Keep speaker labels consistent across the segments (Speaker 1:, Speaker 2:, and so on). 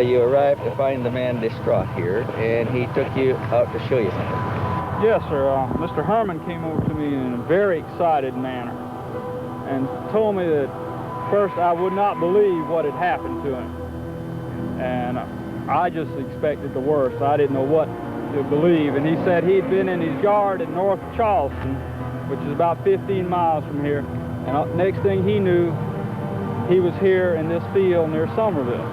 Speaker 1: you arrived to find the man distraught here, and he took you out to show you something.
Speaker 2: Yes, sir. Mr. Herrmann came over to me in a very excited manner and told me that first I would not believe what had happened to him. And I just expected the worst. I didn't know what to believe. And he said he'd been in his yard in North Charleston, which is about 15 miles from here. And next thing he knew, he was here in this field near Somerville.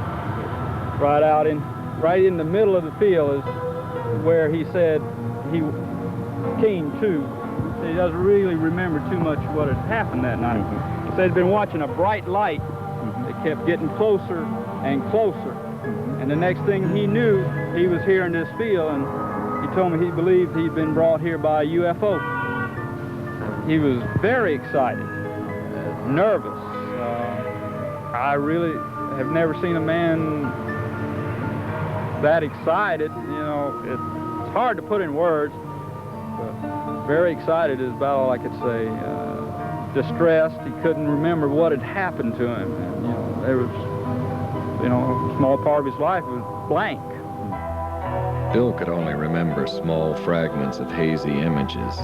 Speaker 2: Right in the middle of the field is where he said he came to. He doesn't really remember too much what had happened that night. He said he'd been watching a bright light that kept getting closer and closer. And the next thing he knew, he was here in this field, and he told me he believed he'd been brought here by a UFO. He was very excited, nervous. I really have never seen a man that excited. You know, it's hard to put in words, but very excited is about all I could say. Distressed, he couldn't remember what had happened to him. And, you know, there was, you know, a small part of his life was blank.
Speaker 3: Bill could only remember small fragments of hazy images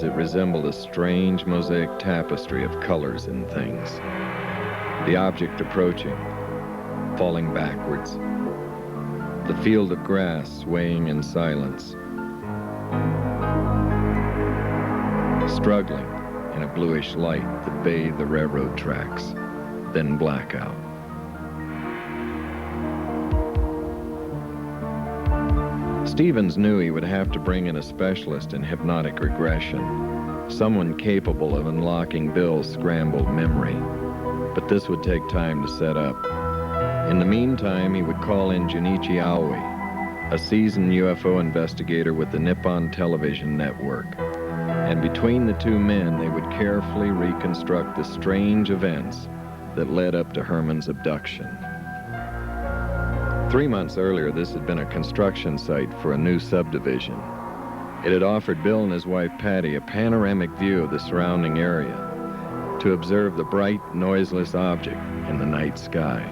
Speaker 3: that resembled a strange mosaic tapestry of colors and things. The object approaching, falling backwards. The field of grass swaying in silence. Struggling in a bluish light that bathed the railroad tracks, then blackout. Stevens knew he would have to bring in a specialist in hypnotic regression, someone capable of unlocking Bill's scrambled memory. But this would take time to set up. In the meantime, he would call in Jun-Ichi Yaoi, a seasoned UFO investigator with the Nippon Television network. And between the two men, they would carefully reconstruct the strange events that led up to Herrmann's abduction. 3 months earlier, this had been a construction site for a new subdivision. It had offered Bill and his wife Patty a panoramic view of the surrounding area to observe the bright, noiseless object in the night sky.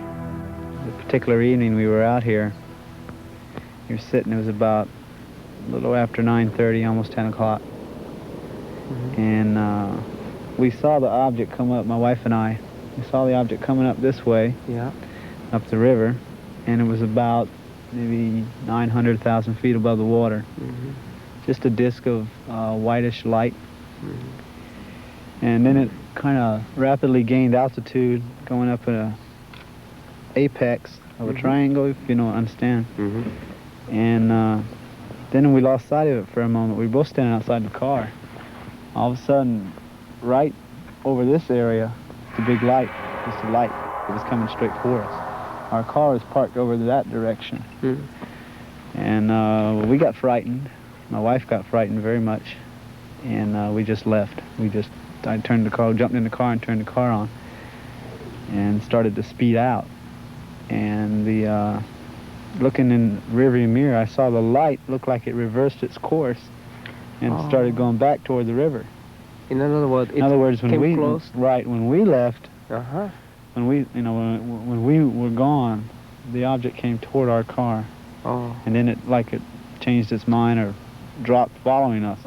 Speaker 4: The particular evening we were out here, we were sitting, it was about a little after 9:30, almost 10 o'clock. And we saw the object come up, my wife and I. We saw the object coming up this way, up the river. And it was about maybe 900,000 feet above the water. Just a disc of whitish light. And then it kind of rapidly gained altitude, going up at a apex of a triangle, if you don't understand. And then we lost sight of it for a moment. We were both standing outside the car. All of a sudden, right over this area, the big light, just a light that was coming straight for us. Our car was parked over that direction. And we got frightened. My wife got frightened very much. And we just left. I turned the car, jumped in the car and turned the car on. And started to speed out. And looking in the rearview mirror, I saw the light look like it reversed its course and started going back toward the river.
Speaker 5: In other words,
Speaker 4: when we
Speaker 5: close?
Speaker 4: Right, when we left, when we were gone, the object came toward our car. And then it changed its mind or dropped following us.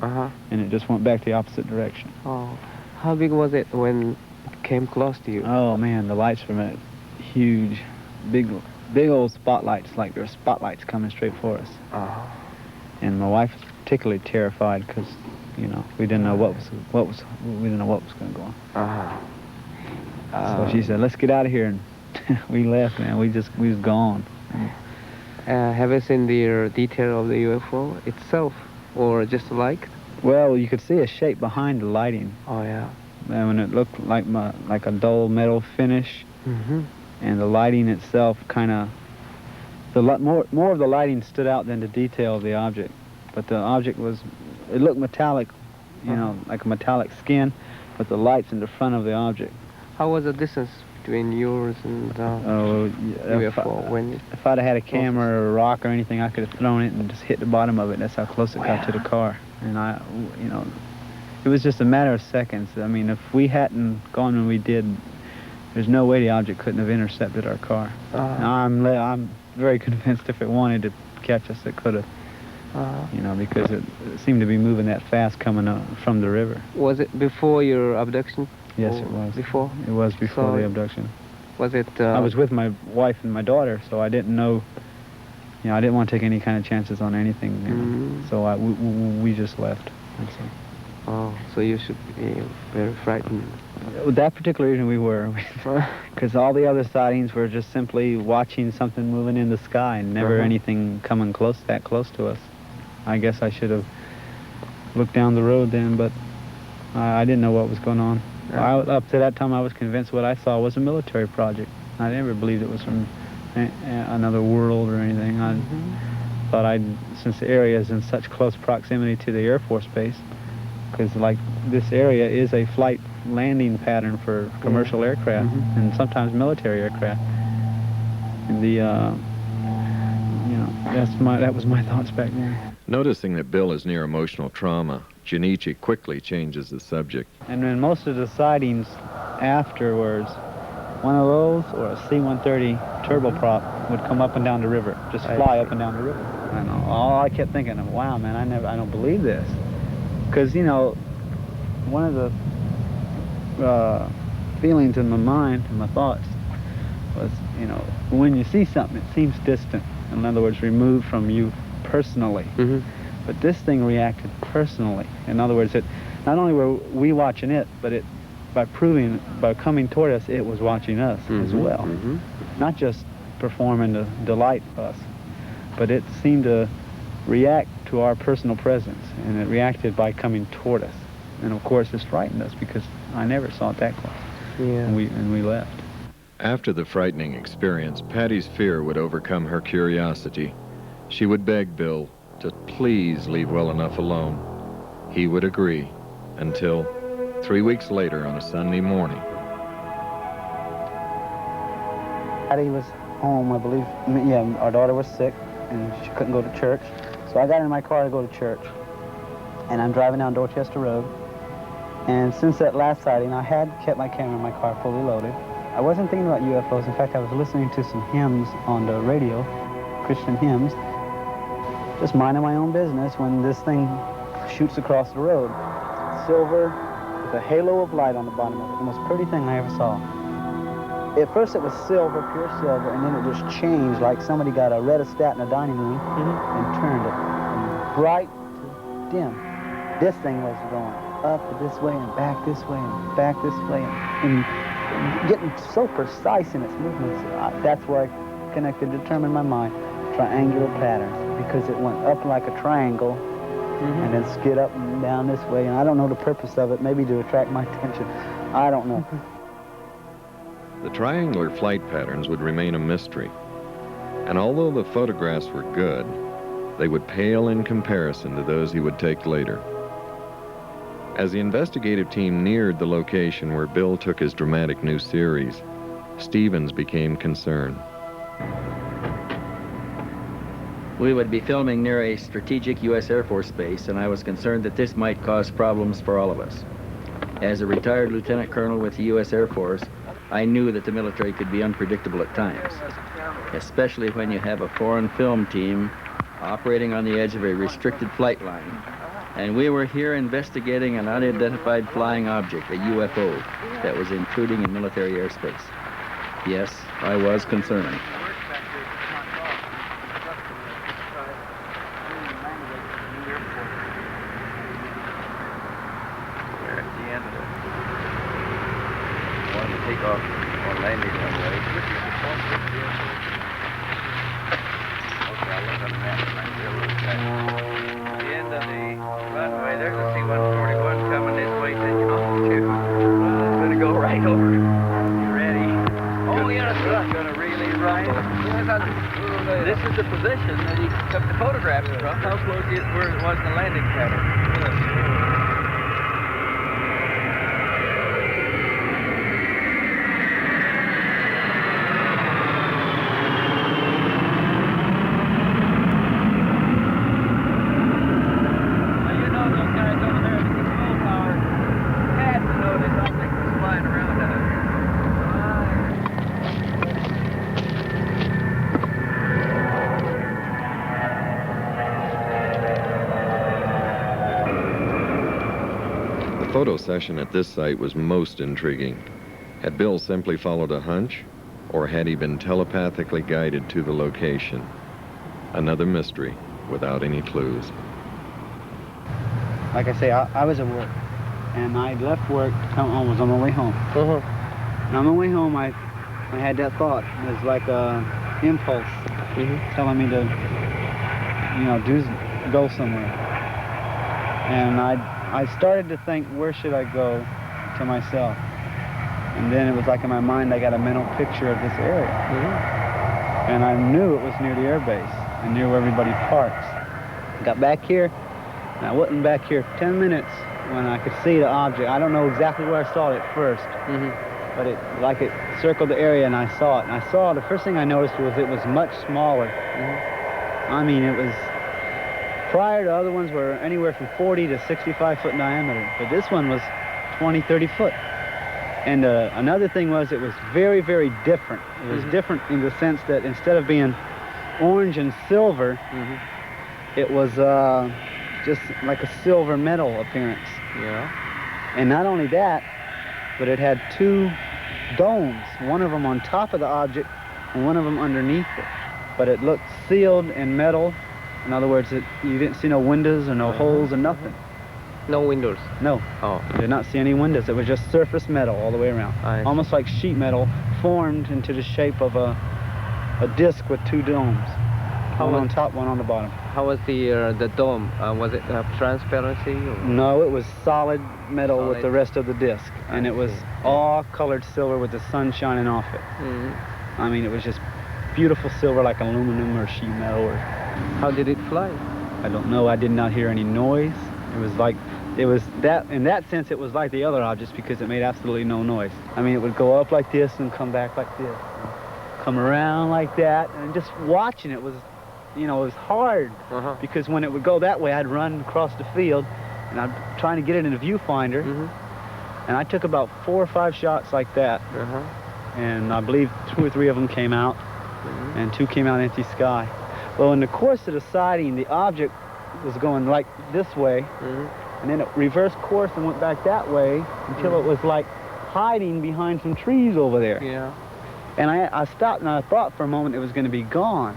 Speaker 4: And it just went back the opposite direction.
Speaker 5: How big was it when it came close to you?
Speaker 4: Oh man, the lights from it, huge, big old spotlights, like there were spotlights coming straight for us. And my wife was particularly terrified because, you know, we didn't know what was going to go on. So she said, "Let's get out of here," and we left. Man, we was gone.
Speaker 5: Have you seen the detail of the UFO itself, or just the light?
Speaker 4: Well, you could see a shape behind the lighting.
Speaker 5: And
Speaker 4: when it looked like a dull metal finish, and the lighting itself kind of, more of the lighting stood out than the detail of the object. But the object it looked metallic, you know, like a metallic skin, but the light's in the front of the object.
Speaker 5: How was the distance between yours and UFO?
Speaker 4: If I'd have had a camera or a rock or anything, I could have thrown it and just hit the bottom of it. That's how close it got to the car. And it was just a matter of seconds. I mean, if we hadn't gone when we did, there's no way the object couldn't have intercepted our car. Now, I'm very convinced if it wanted to catch us, it could have. You know, because it seemed to be moving that fast coming up from the river.
Speaker 5: Was it before your abduction?
Speaker 4: Yes, it was.
Speaker 5: Before?
Speaker 4: It was before
Speaker 5: So
Speaker 4: the abduction.
Speaker 5: Was it...
Speaker 4: I was with my wife and my daughter, so I didn't know, you know, I didn't want to take any kind of chances on anything. You know. So we just left. That's it.
Speaker 5: Oh, so you should be very frightened.
Speaker 4: With that particular reason we were, because all the other sightings were just simply watching something moving in the sky and never anything coming that close to us. I guess I should have looked down the road then, but I didn't know what was going on. Up to that time, I was convinced what I saw was a military project. I never believed it was from another world or anything. I thought since the area is in such close proximity to the Air Force Base, because like this area is a flight landing pattern for commercial aircraft and sometimes military aircraft. And the, you know, that was my thoughts back then.
Speaker 3: Noticing that Bill is near emotional trauma, Jun-Ichi quickly changes the subject.
Speaker 4: And then most of the sightings afterwards, one of those or a C-130 turboprop would come up and down the river, just fly up and down the river. And all I kept thinking, wow, man, I don't believe this. Because, you know, one of the feelings in my mind and my thoughts was, you know, when you see something, it seems distant. In other words, removed from you personally. But this thing reacted personally. In other words, not only were we watching it, but by coming toward us, it was watching us as well. Not just performing to delight us, but it seemed to react to our personal presence, and it reacted by coming toward us. And of course, this frightened us because I never saw it that close. And we left.
Speaker 3: After the frightening experience, Patty's fear would overcome her curiosity. She would beg Bill to please leave well enough alone. He would agree, until 3 weeks later on a Sunday morning.
Speaker 4: Patty was home, I believe. Yeah, our daughter was sick, and she couldn't go to church. So I got in my car to go to church, and I'm driving down Dorchester Road. And since that last sighting, I had kept my camera in my car fully loaded. I wasn't thinking about UFOs. In fact, I was listening to some hymns on the radio, Christian hymns, just minding my own business when this thing shoots across the road. Silver with a halo of light on the bottom of it. The most pretty thing I ever saw. At first it was silver, pure silver, and then it just changed like somebody got a rheostat in a dining room and turned it from bright to dim. This thing was going up this way and back this way and back this way and getting so precise in its movements. That's where I determined my mind, triangular patterns, because it went up like a triangle and then skid up and down this way. And I don't know the purpose of it, maybe to attract my attention. I don't know.
Speaker 3: The triangular flight patterns would remain a mystery. And although the photographs were good, they would pale in comparison to those he would take later. As the investigative team neared the location where Bill took his dramatic new series, Stevens became concerned.
Speaker 1: We would be filming near a strategic U.S. Air Force base, and I was concerned that this might cause problems for all of us. As a retired lieutenant colonel with the U.S. Air Force, I knew that the military could be unpredictable at times, especially when you have a foreign film team operating on the edge of a restricted flight line. And we were here investigating an unidentified flying object, a UFO, that was intruding in military airspace. Yes, I was concerned.
Speaker 6: We're at the end of it. Wanted to take off on landing runway. Okay, I'll look on the map. The end of the runway, there's a C-141 coming this way, taking off too. It's gonna go right over. You ready? Oh yes, it's gonna really right. This is the position that he took the photographs from. How close it where it was the landing pattern.
Speaker 3: photo session at this site was most intriguing. Had Bill simply followed a hunch, or had he been telepathically guided to the location? Another mystery without any clues.
Speaker 4: Like I say, I was at work, and I left work to come home. I was on my way home. And on my way home, I had that thought. It was like a impulse telling me to, go somewhere. And I started to think, where should I go to myself? And then it was like in my mind, I got a mental picture of this area. And I knew it was near the air base and near where everybody parks. I got back here, and I wasn't back here 10 minutes when I could see the object. I don't know exactly where I saw it at first, but it circled the area, and I saw it. And I saw, the first thing I noticed was it was much smaller. I mean, it was, prior to other ones were anywhere from 40 to 65 foot diameter, but this one was 20, 30 foot. And another thing was, it was very, very different. It was different in the sense that instead of being orange and silver, it was just like a silver metal appearance. And not only that, but it had two domes, one of them on top of the object and one of them underneath it. But it looked sealed in metal. In other words, you didn't see no windows or no holes or nothing.
Speaker 5: No windows?
Speaker 4: No.
Speaker 5: Oh.
Speaker 4: I did not see any windows. It was just surface metal all the way around. Almost like sheet metal formed into the shape of a disc with two domes. One on top, one on the bottom.
Speaker 5: How was the dome? Was it transparency? Or?
Speaker 4: No, it was solid metal with the rest of the disc. And it was all colored silver with the sun shining off it. I mean, it was just beautiful silver like aluminum or sheet metal. Or
Speaker 5: how did it fly?
Speaker 4: I don't know. I did not hear any noise. It was like, in that sense, it was like the other objects because it made absolutely no noise. I mean, it would go up like this and come back like this. Come around like that. And just watching it was, it was hard. Because when it would go that way, I'd run across the field and I'm trying to get it in a viewfinder. And I took about 4 or 5 shots like that. And I believe 2 or 3 of them came out. And 2 came out empty sky. Well, in the course of the sighting, the object was going like this way, and then it reversed course and went back that way until it was like hiding behind some trees over there. And I stopped and I thought for a moment it was going to be gone,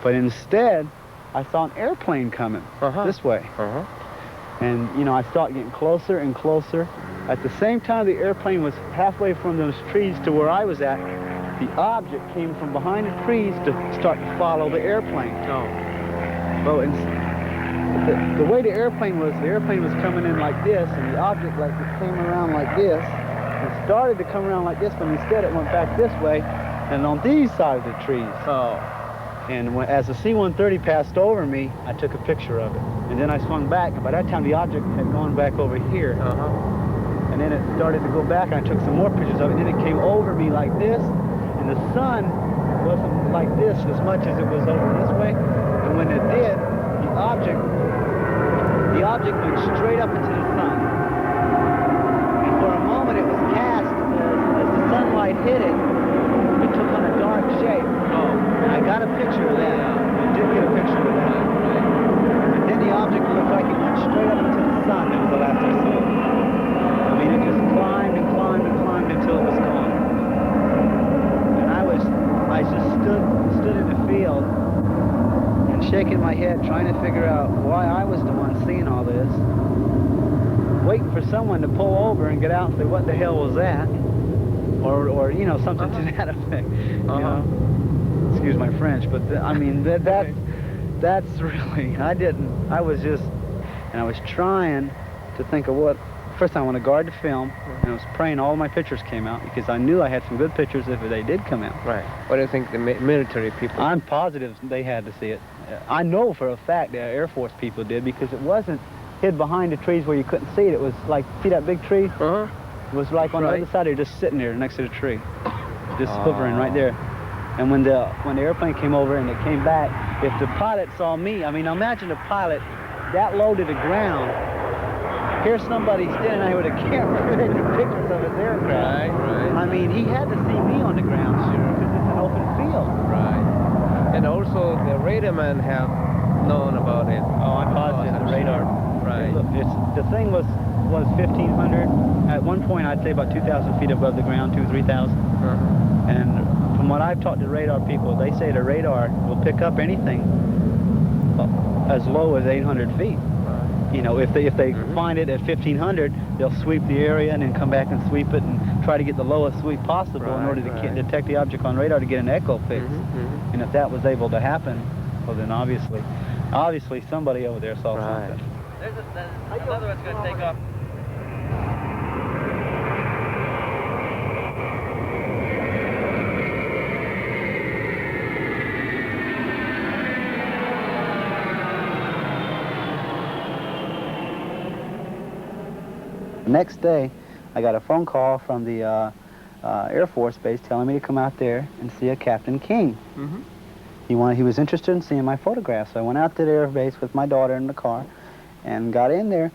Speaker 4: but instead I saw an airplane coming this way. And I saw it getting closer and closer. At the same time the airplane was halfway from those trees to where I was at, the object came from behind the trees to start to follow the airplane. Well, the way the airplane was coming in like this, and the object came around like this, and started to come around like this, but instead it went back this way, and on these sides of the trees. And as the C-130 passed over me, I took a picture of it. And then I swung back, and by that time the object had gone back over here. And then it started to go back, and I took some more pictures of it, and then it came over me like this, and the sun wasn't like this as much as it was over this way. And when it did, the object went straight up into the sun. And for a moment it was cast, as the sunlight hit it, it took on a dark shape. And I got a picture of that. I did get a picture of that. And then the object looked like it went straight up into the sun. That was the last I saw it. I mean, it just climbed and climbed and climbed until it was gone. And I just stood in the field and shaking my head, trying to figure out why I was the one seeing all this, waiting for someone to pull over and get out and say, what the hell was that? Or something to that effect. Excuse my French, but I mean, that's really, I was trying to think of what. First I want to guard the film, and I was praying all my pictures came out, because I knew I had some good pictures if they did come out.
Speaker 5: What do you think the military people?
Speaker 4: I'm positive they had to see it. I know for a fact the Air Force people did, because it wasn't hid behind the trees where you couldn't see it. It was like, see that big tree? It was like on the other side, they're just sitting there next to the tree, just hovering right there. And when the airplane came over and it came back, if the pilot saw me, I mean, imagine a pilot that low to the ground. Here's somebody standing out here with a camera taking pictures of his aircraft. I mean, he had to see me on the ground, because it's an open field.
Speaker 5: And also, the radar man have known about it.
Speaker 4: Oh, I'm positive the radar.
Speaker 5: Right.
Speaker 4: Look, the thing was 1,500. At one point, I'd say about 2,000 feet above the ground, 2,000, 3,000. And from what I've talked to radar people, they say the radar will pick up anything as low as 800 feet. You know, if they find it at 1,500, they'll sweep the area and then come back and sweep it and try to get the lowest sweep possible in order to detect the object on radar to get an echo fix. And if that was able to happen, well then obviously somebody over there saw something.
Speaker 1: There's another one's going to take off.
Speaker 4: The next day, I got a phone call from the Air Force Base telling me to come out there and see a Captain King. He was interested in seeing my photographs. So I went out to the Air Base with my daughter in the car and got in there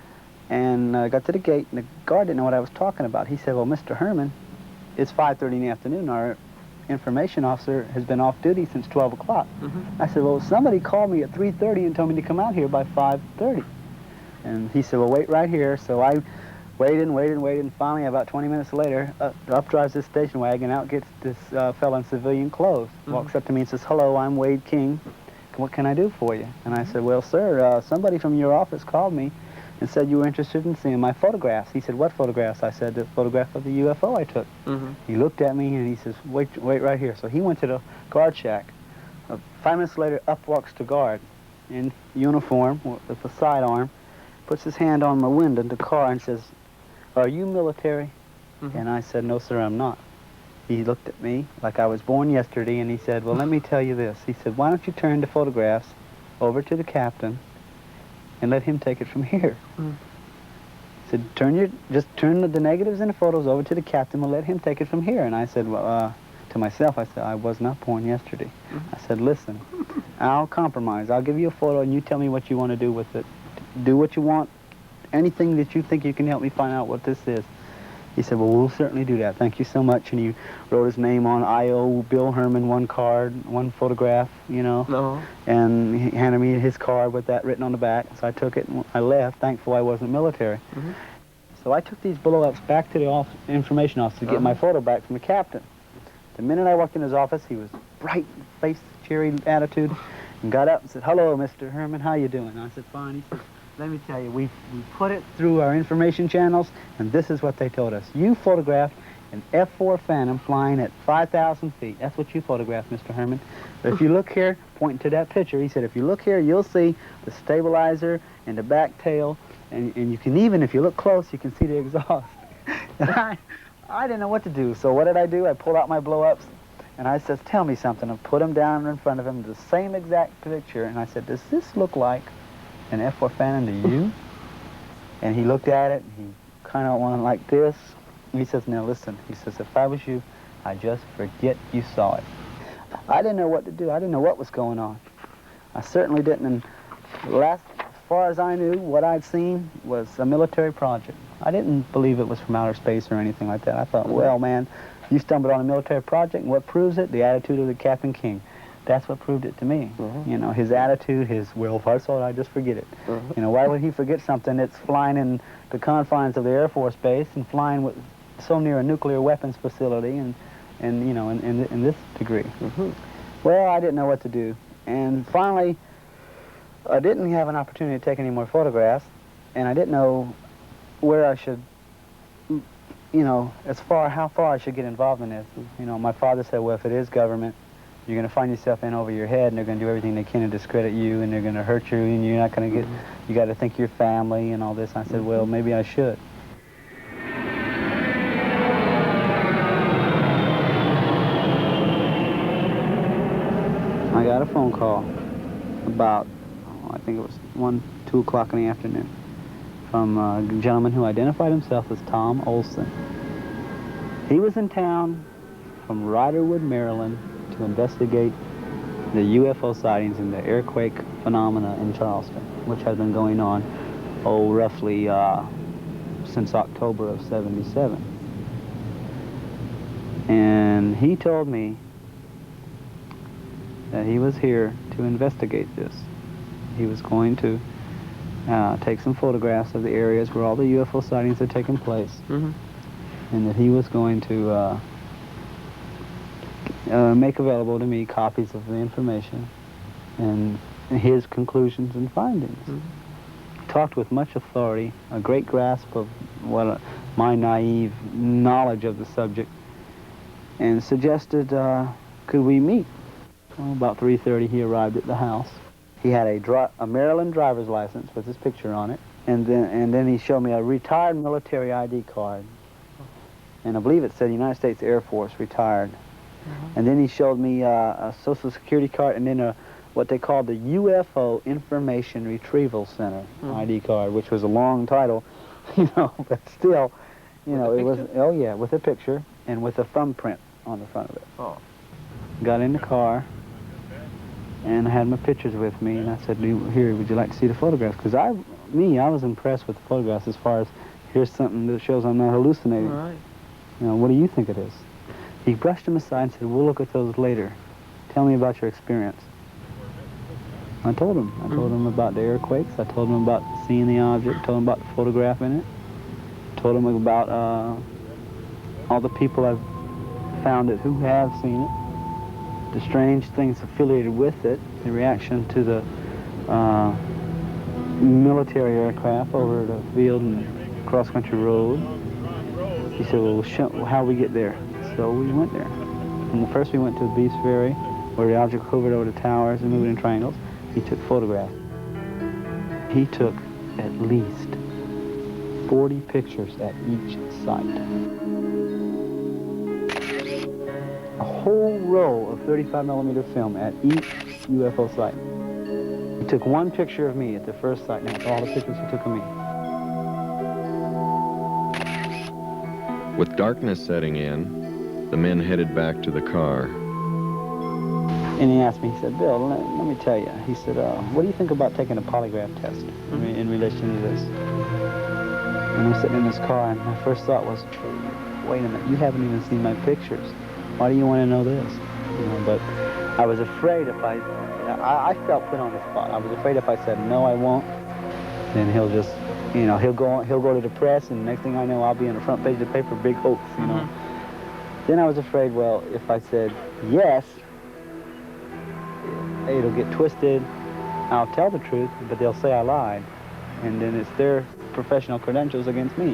Speaker 4: and got to the gate, and the guard didn't know what I was talking about. He said, well, Mr. Herrmann, it's 5:30 in the afternoon. Our information officer has been off duty since 12 o'clock. I said, well, somebody called me at 3:30 and told me to come out here by 5:30. And he said, well, wait right here. So I waited, and finally, about 20 minutes later, up drives this station wagon, out gets this fellow in civilian clothes, walks up to me and says, hello, I'm Wade King. What can I do for you? And I said, well, sir, somebody from your office called me and said you were interested in seeing my photographs. He said, what photographs? I said, the photograph of the UFO I took. He looked at me and he says, wait right here. So he went to the guard shack. 5 minutes later, up walks the guard in uniform with a sidearm, puts his hand on my window in the car and says, are you military? And I said, no, sir, I'm not. He looked at me like I was born yesterday, and he said, well, let me tell you this. He said, why don't you turn the photographs over to the captain and let him take it from here? He said, just turn the negatives and the photos over to the captain and let him take it from here. And I said, well, to myself, I said, I was not born yesterday. I said, listen, I'll compromise. I'll give you a photo, and you tell me what you want to do with it. Do what you want. Anything that you think you can help me find out what this is. He said, well, we'll certainly do that. Thank you so much. And he wrote his name on I.O. Bill Herrmann, one card, one photograph, you know. And he handed me his card with that written on the back. So I took it and I left, thankful I wasn't military. So I took these blow-ups back to the information office to get my photo back from the captain. The minute I walked in his office, he was bright-faced, cheery attitude, and got up and said, hello, Mr. Herrmann, how you doing? And I said, fine. He said, let me tell you, we put it through our information channels, and this is what they told us. You photographed an F-4 Phantom flying at 5,000 feet. That's what you photographed, Mr. Herrmann. But if you look here, pointing to that picture, he said, if you look here, you'll see the stabilizer and the back tail, and you can even, if you look close, you can see the exhaust. And I didn't know what to do, so what did I do? I pulled out my blow-ups, and I said, tell me something. I put them down in front of him, the same exact picture, and I said, does this look like an F-4 Phantom to you? And he looked at it, and he kind of went like this. And he says, now listen, he says, if I was you, I'd just forget you saw it. I didn't know what to do. I didn't know what was going on. I certainly didn't. And as far as I knew, what I'd seen was a military project. I didn't believe it was from outer space or anything like that. I thought, well, man, you stumbled on a military project, and what proves it? The attitude of the Captain King. That's what proved it to me. You know, his attitude, well, if I saw it, I'd just forget it. You know, why would he forget something that's flying in the confines of the Air Force Base and flying with so near a nuclear weapons facility and you know, in this degree? Well, I didn't know what to do. And finally, I didn't have an opportunity to take any more photographs, and I didn't know where I should, you know, how far I should get involved in this. You know, my father said, well, if it is government, you're going to find yourself in over your head, and they're going to do everything they can to discredit you, and they're going to hurt you, and you're not going to get, you got to think of your family and all this. I said, well, maybe I should. I got a phone call about, I think it was 1, 2 o'clock in the afternoon from a gentleman who identified himself as Tom Olsen. He was in town from Riderwood, Maryland, to investigate the UFO sightings and the earthquake phenomena in Charleston, which had been going on, roughly since October of '77. And he told me that he was here to investigate this. he was going to take some photographs of the areas where all the UFO sightings had taken place, and that he was going to make available to me copies of the information and his conclusions and findings. Talked with much authority, a great grasp of my naive knowledge of the subject, and suggested, could we meet? Well, about 3:30 he arrived at the house. He had a Maryland driver's license with his picture on it, and then he showed me a retired military ID card, and I believe it said United States Air Force retired. And then he showed me a Social Security card, and then what they called the UFO Information Retrieval Center ID card, which was a long title, you know, but still, you know, it was, oh yeah, with a picture and with a thumbprint on the front of it. Got in the car, and I had my pictures with me, and I said, here, would you like to see the photographs? Because I was impressed with the photographs as far as, here's something that shows I'm not hallucinating.
Speaker 5: Right.
Speaker 4: You know, what do you think it is? He brushed them aside and said, we'll look at those later. Tell me about your experience. I told him. I told him about the earthquakes. I told him about seeing the object. Told him about the photograph in it. Told him about all the people I've found it who have seen it. The strange things affiliated with it. The reaction to the military aircraft over the field and cross-country road. He said, well, how we get there? So we went there. And first we went to the Beast Ferry, where the object hovered over the towers and moved in triangles. He took photographs. He took at least 40 pictures at each site. A whole roll of 35mm film at each UFO site. He took one picture of me at the first site, and that's all the pictures he took of me.
Speaker 3: With darkness setting in, the men headed back to the car.
Speaker 4: And he asked me, he said, Bill, let me tell you. He said, what do you think about taking a polygraph test in relation to this? And I'm sitting in this car, and my first thought was, wait a minute, you haven't even seen my pictures. Why do you want to know this? You know, but I was afraid if I felt put on the spot. I was afraid if I said, no, I won't, then he'll just, you know, he'll go to the press, and next thing I know, I'll be on the front page of the paper, big hoax, you know. Then I was afraid, well, if I said yes, it'll get twisted. I'll tell the truth, but they'll say I lied. And then it's their professional credentials against me.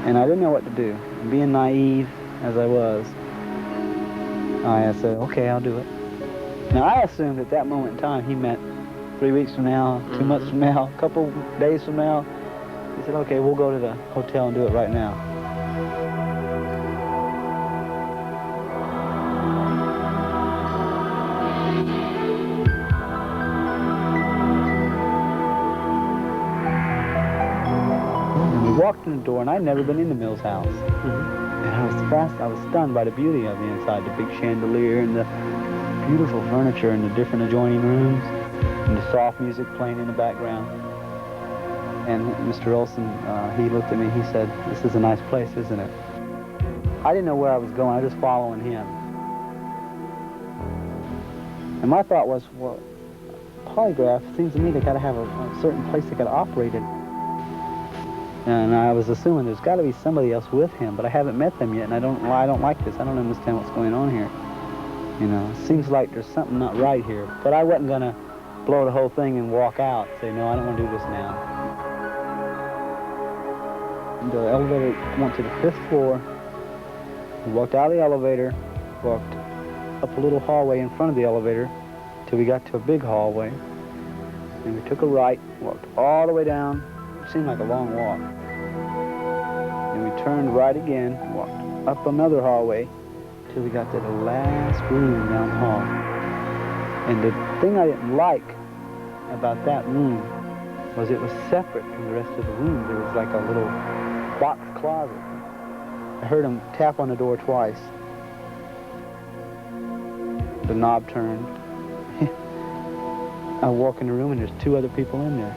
Speaker 4: And I didn't know what to do. And being naive as I was, I said, okay, I'll do it. Now, I assumed at that moment in time he meant 3 weeks from now, 2 months from now, a couple days from now. He said, okay, we'll go to the hotel and do it right now. Walked in the door, and I'd never been in the Mills house. And I was stunned by the beauty of the inside, the big chandelier and the beautiful furniture and the different adjoining rooms and the soft music playing in the background. And Mr. Olsen, he looked at me, he said, this is a nice place, isn't it? I didn't know where I was going, I was just following him. And my thought was, well, polygraph, seems to me they gotta have a certain place they gotta operate in. And I was assuming there's got to be somebody else with him, but I haven't met them yet, and I don't like this. I don't understand what's going on here. You know, it seems like there's something not right here. But I wasn't going to blow the whole thing and walk out, say, no, I don't want to do this now. The elevator went to the 5th floor. We walked out of the elevator, walked up a little hallway in front of the elevator till we got to a big hallway. And we took a right, walked all the way down. It seemed like a long walk. And we turned right again, walked up another hallway till we got to the last room down the hall. And the thing I didn't like about that room was it was separate from the rest of the room. There was like a little box closet. I heard him tap on the door twice. The knob turned. I walk in the room and there's 2 other people in there.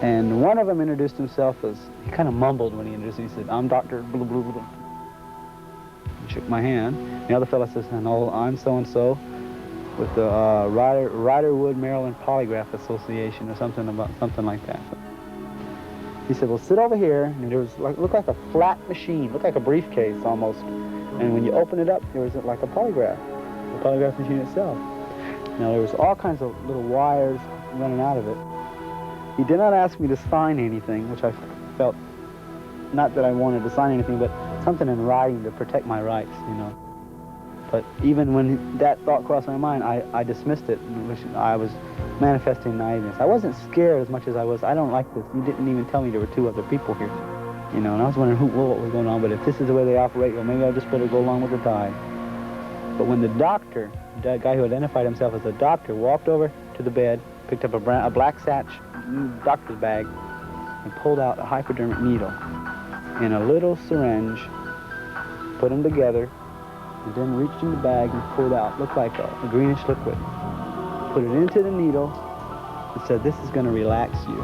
Speaker 4: And one of them introduced himself as, he kind of mumbled when he introduced me. He said, I'm Dr. blah, blah, blah, blah. He shook my hand. The other fellow says, no, I'm so-and-so. with the Riderwood, Maryland Polygraph Association or something like that. He said, well, sit over here, and there was looked like a flat machine, looked like a briefcase almost. And when you open it up, there was like a polygraph, the polygraph machine itself. Now, there was all kinds of little wires running out of it. He did not ask me to sign anything, which I felt, not that I wanted to sign anything, but something in writing to protect my rights, you know. But even when that thought crossed my mind, I dismissed it, which I was manifesting naiveness. I wasn't scared as much as I was, I don't like this. You didn't even tell me there were 2 other people here. You know, and I was wondering what was going on, but if this is the way they operate, well, maybe I just better go along with the tide. But when the doctor, that guy who identified himself as a doctor, walked over to the bed, picked up a black satch doctor's bag, and pulled out a hypodermic needle in a little syringe, put them together, and then reached in the bag and pulled out, looked like a greenish liquid, put it into the needle, and said, this is going to relax you.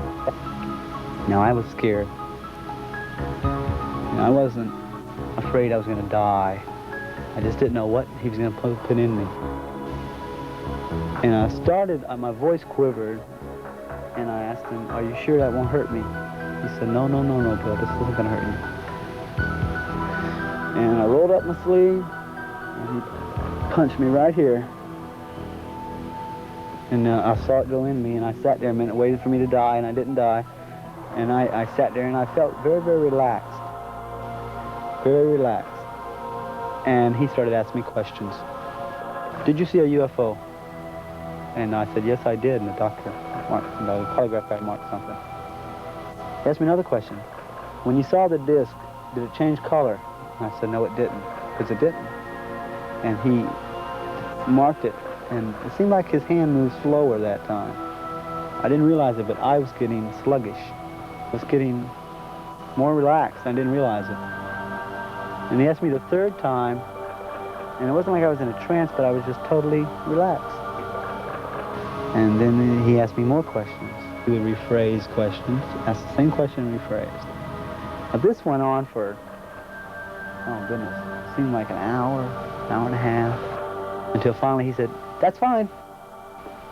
Speaker 4: Now, I was scared. I wasn't afraid I was going to die. I just didn't know what he was going to put in me. And I started, my voice quivered, and I asked him, are you sure that won't hurt me? He said, no, Bill, this isn't going to hurt you. And I rolled up my sleeve, and he punched me right here. And I saw it go in me, and I sat there a minute, waiting for me to die, and I didn't die. And I sat there, and I felt very, very relaxed. Very relaxed. And he started asking me questions. Did you see a UFO? And I said, yes, I did. And the doctor, the polygraph guy marked something. He asked me another question. When you saw the disc, did it change color? And I said, no, it didn't, because it didn't. And he marked it, and it seemed like his hand moved slower that time. I didn't realize it, but I was getting sluggish. I was getting more relaxed. I didn't realize it. And he asked me the 3rd time, and it wasn't like I was in a trance, but I was just totally relaxed. And then he asked me more questions. He would rephrase questions, ask the same question rephrased. Now this went on for, oh goodness, it seemed like an hour and a half, until finally he said, that's fine.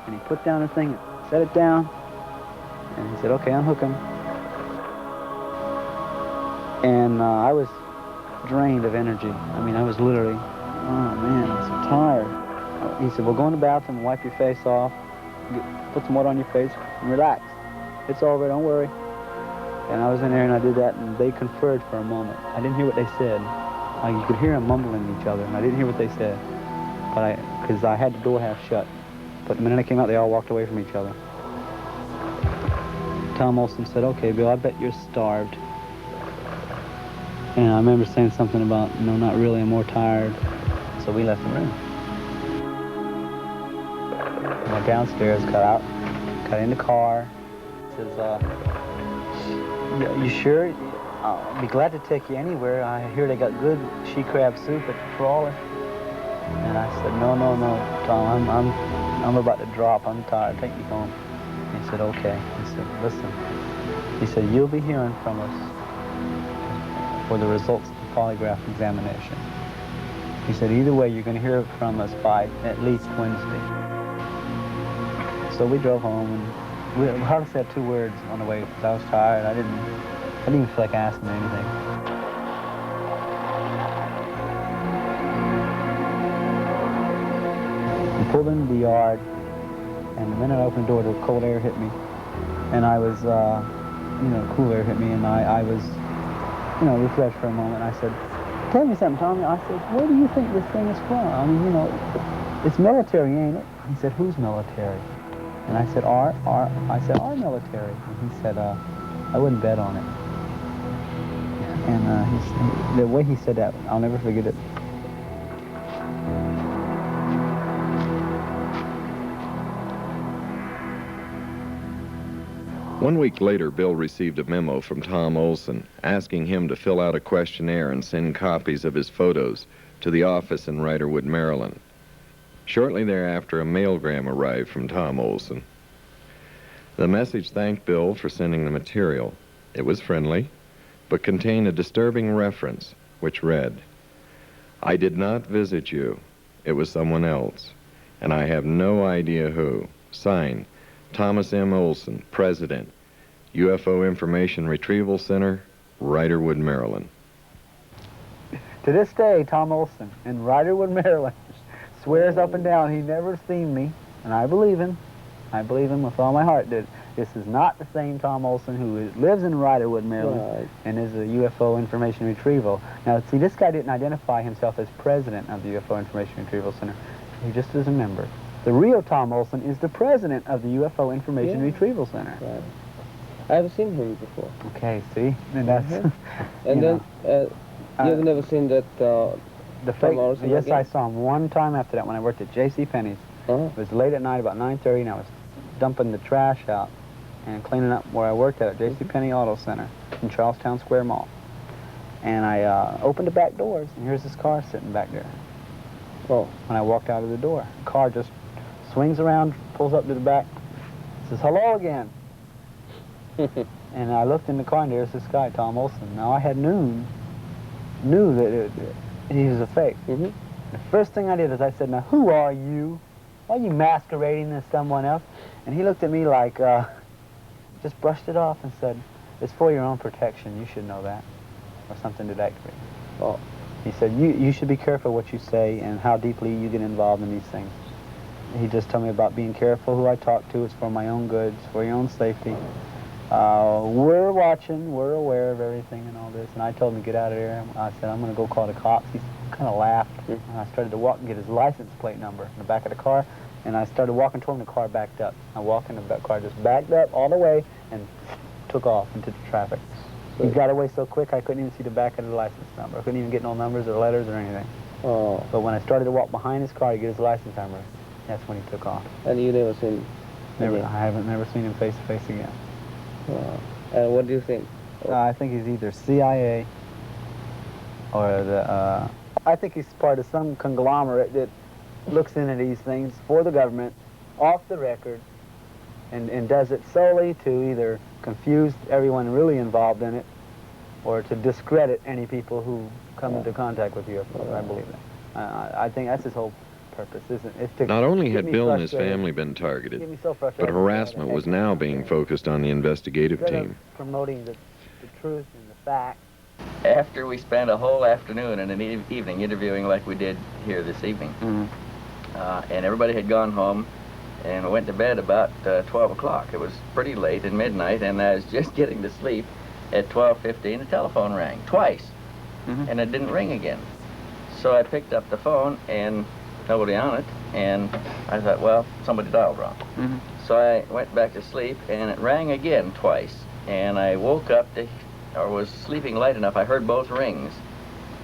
Speaker 4: And he put down the thing, set it down, and he said, okay, unhook him. And I was drained of energy. I mean, I was literally, oh man, I'm so tired. He said, well, go in the bathroom and wipe your face off, put some water on your face, and relax. It's over, don't worry. And I was in there and I did that, and they conferred for a moment. I didn't hear what they said. You could hear them mumbling each other, and I didn't hear what they said, but because I had the door half shut. But the minute I came out, they all walked away from each other. Tom Olsen said, okay, Bill, I bet you're starved. And I remember saying something about, no, not really, I'm more tired. So we left the room. I went downstairs, got in the car. Says, you sure? I'll be glad to take you anywhere. I hear they got good she crab soup at the Trawler. And I said, no, Tom, I'm about to drop. I'm tired. Take me home. And he said, okay. He said, listen. He said, you'll be hearing from us for the results of the polygraph examination. He said, either way, you're going to hear from us by at least Wednesday. So we drove home, and we hardly said 2 words on the way because I was tired. I didn't even feel like asking anything. We pulled into the yard, and the minute I opened the door, the cold air hit me. And I was, cool air hit me, and I was, refreshed for a moment. I said, tell me something, Tommy. I said, where do you think this thing is from? I mean, it's military, ain't it? He said, who's military? And I said, our military. And he said, I wouldn't bet on it. And the way he said that, I'll never forget it.
Speaker 3: One week later, Bill received a memo from Tom Olsen asking him to fill out a questionnaire and send copies of his photos to the office in Riderwood, Maryland. Shortly thereafter, a mailgram arrived from Tom Olsen. The message thanked Bill for sending the material. It was friendly, but contained a disturbing reference, which read, I did not visit you. It was someone else. and I have no idea who. Signed, Thomas M. Olsen, President, UFO Information Retrieval Center, Riderwood, Maryland.
Speaker 4: To this day, Tom Olsen in Riderwood, Maryland, swears up and down he never seen me, and I believe him. I believe him with all my heart. That this is not the same Tom Olsen who lives in Riderwood, Maryland, and is a UFO Information Retrieval. Now, see, this guy didn't identify himself as president of the UFO Information Retrieval Center. He just is a member. The real Tom Olsen is the president of the UFO Information Retrieval Center.
Speaker 5: Right. I've seen him before.
Speaker 4: Okay, see, and that's
Speaker 5: And then you've never seen that
Speaker 4: the fake.
Speaker 5: Olsen
Speaker 4: Yes,
Speaker 5: again?
Speaker 4: I saw him one time after that when I worked at J.C. Penney's. It was late at night, about 9:30, and I was dumping the trash out and cleaning up where I worked at J.C. Penney Auto Center in Charlestown Square Mall. And I opened the back doors, and here's this car sitting back there.
Speaker 5: Oh.
Speaker 4: When I walked out of the door, the car just swings around, pulls up to the back, says, "Hello again." And I looked in the car, and there's this guy, Tom Olsen. Now, I had knew that he was a fake. The first thing I did is I said, "Now, who are you? Why are you masquerading as someone else?" And he looked at me like, just brushed it off and said, "It's for your own protection. You should know that," or something to that degree.
Speaker 5: Oh.
Speaker 4: He said, you should be careful what you say and how deeply you get involved in these things. He just told me about being careful who I talk to. It's for my own good. It's for your own safety. We're watching. We're aware of everything and all this. And I told him to get out of there. I said, "I'm going to go call the cops." He kind of laughed. And I started to walk and get his license plate number in the back of the car. And I started walking toward him. The car backed up. I walked in, the car just backed up all the way and took off into the traffic. He got away so quick I couldn't even see the back of the license number. I couldn't even get no numbers or letters or anything.
Speaker 5: Oh.
Speaker 4: But when I started to walk behind his car to get his license number, that's when he took off.
Speaker 5: And you never seen
Speaker 4: Never.
Speaker 5: again?
Speaker 4: I haven't never seen him face to face again.
Speaker 5: And what do you think?
Speaker 4: I think he's either CIA or the. I think he's part of some conglomerate that looks into these things for the government, off the record, and does it solely to either confuse everyone really involved in it, or to discredit any people who come into contact with UFOs. I believe that. I think that's his whole purpose, isn't it? It's to
Speaker 3: Not only
Speaker 4: get
Speaker 3: had
Speaker 4: me
Speaker 3: Bill and his
Speaker 4: frustrated.
Speaker 3: family been
Speaker 4: Get
Speaker 3: targeted,
Speaker 4: me so
Speaker 3: but
Speaker 4: frustrated.
Speaker 3: harassment was now being focused on the investigative
Speaker 4: Instead of
Speaker 3: team.
Speaker 4: promoting the truth and the facts.
Speaker 1: After we spent a whole afternoon and an evening interviewing like we did here this evening, and everybody had gone home and went to bed about 12 o'clock. It was pretty late at midnight, and I was just getting to sleep. At 12:15, the telephone rang twice, and it didn't ring again. So I picked up the phone, and nobody on it, and I thought, well, somebody dialed wrong. So I went back to sleep, and it rang again twice, and I woke up or was sleeping light enough. I heard both rings,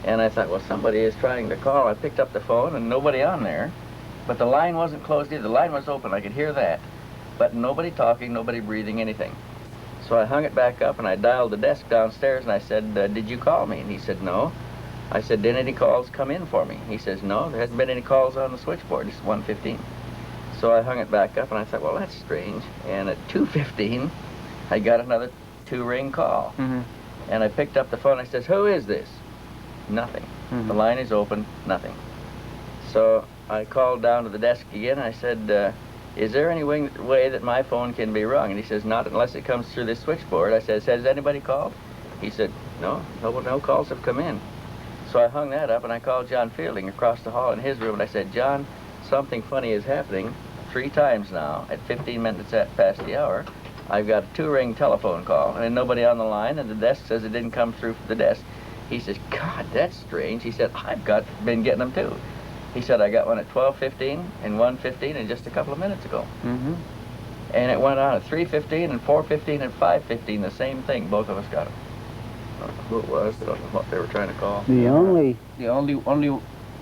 Speaker 1: and I thought, well, somebody is trying to call. I picked up the phone, and nobody on there, but the line wasn't closed either. The line was open. I could hear that, but nobody talking, nobody breathing, anything. So I hung it back up, and I dialed the desk downstairs, and I said, did you call me? And he said, no. I said, did any calls come in for me? He says, no, there hasn't been any calls on the switchboard. It's 1:15. So I hung it back up, and I thought, well, that's strange. And at 2:15, I got another 2-ring call. And I picked up the phone. I says, who is this? Nothing. The line is open, nothing. So I called down to the desk again, and I said, is there any way that my phone can be rung? And he says, not unless it comes through this switchboard. I said, has anybody called? He said, no calls have come in. So I hung that up, and I called John Fielding across the hall in his room, and I said, John, something funny is happening 3 times now at 15 minutes past the hour. I've got a 2-ring telephone call, and nobody on the line, and the desk says it didn't come through from the desk. He says, God, that's strange. He said, I've been getting them too. He said, I got one at 12:15 and 1:15 and just a couple of minutes ago. And it went on at 3:15 and 4:15 and 5:15, the same thing. Both of us got them. Who it was, I don't know what they were trying to call.
Speaker 5: The only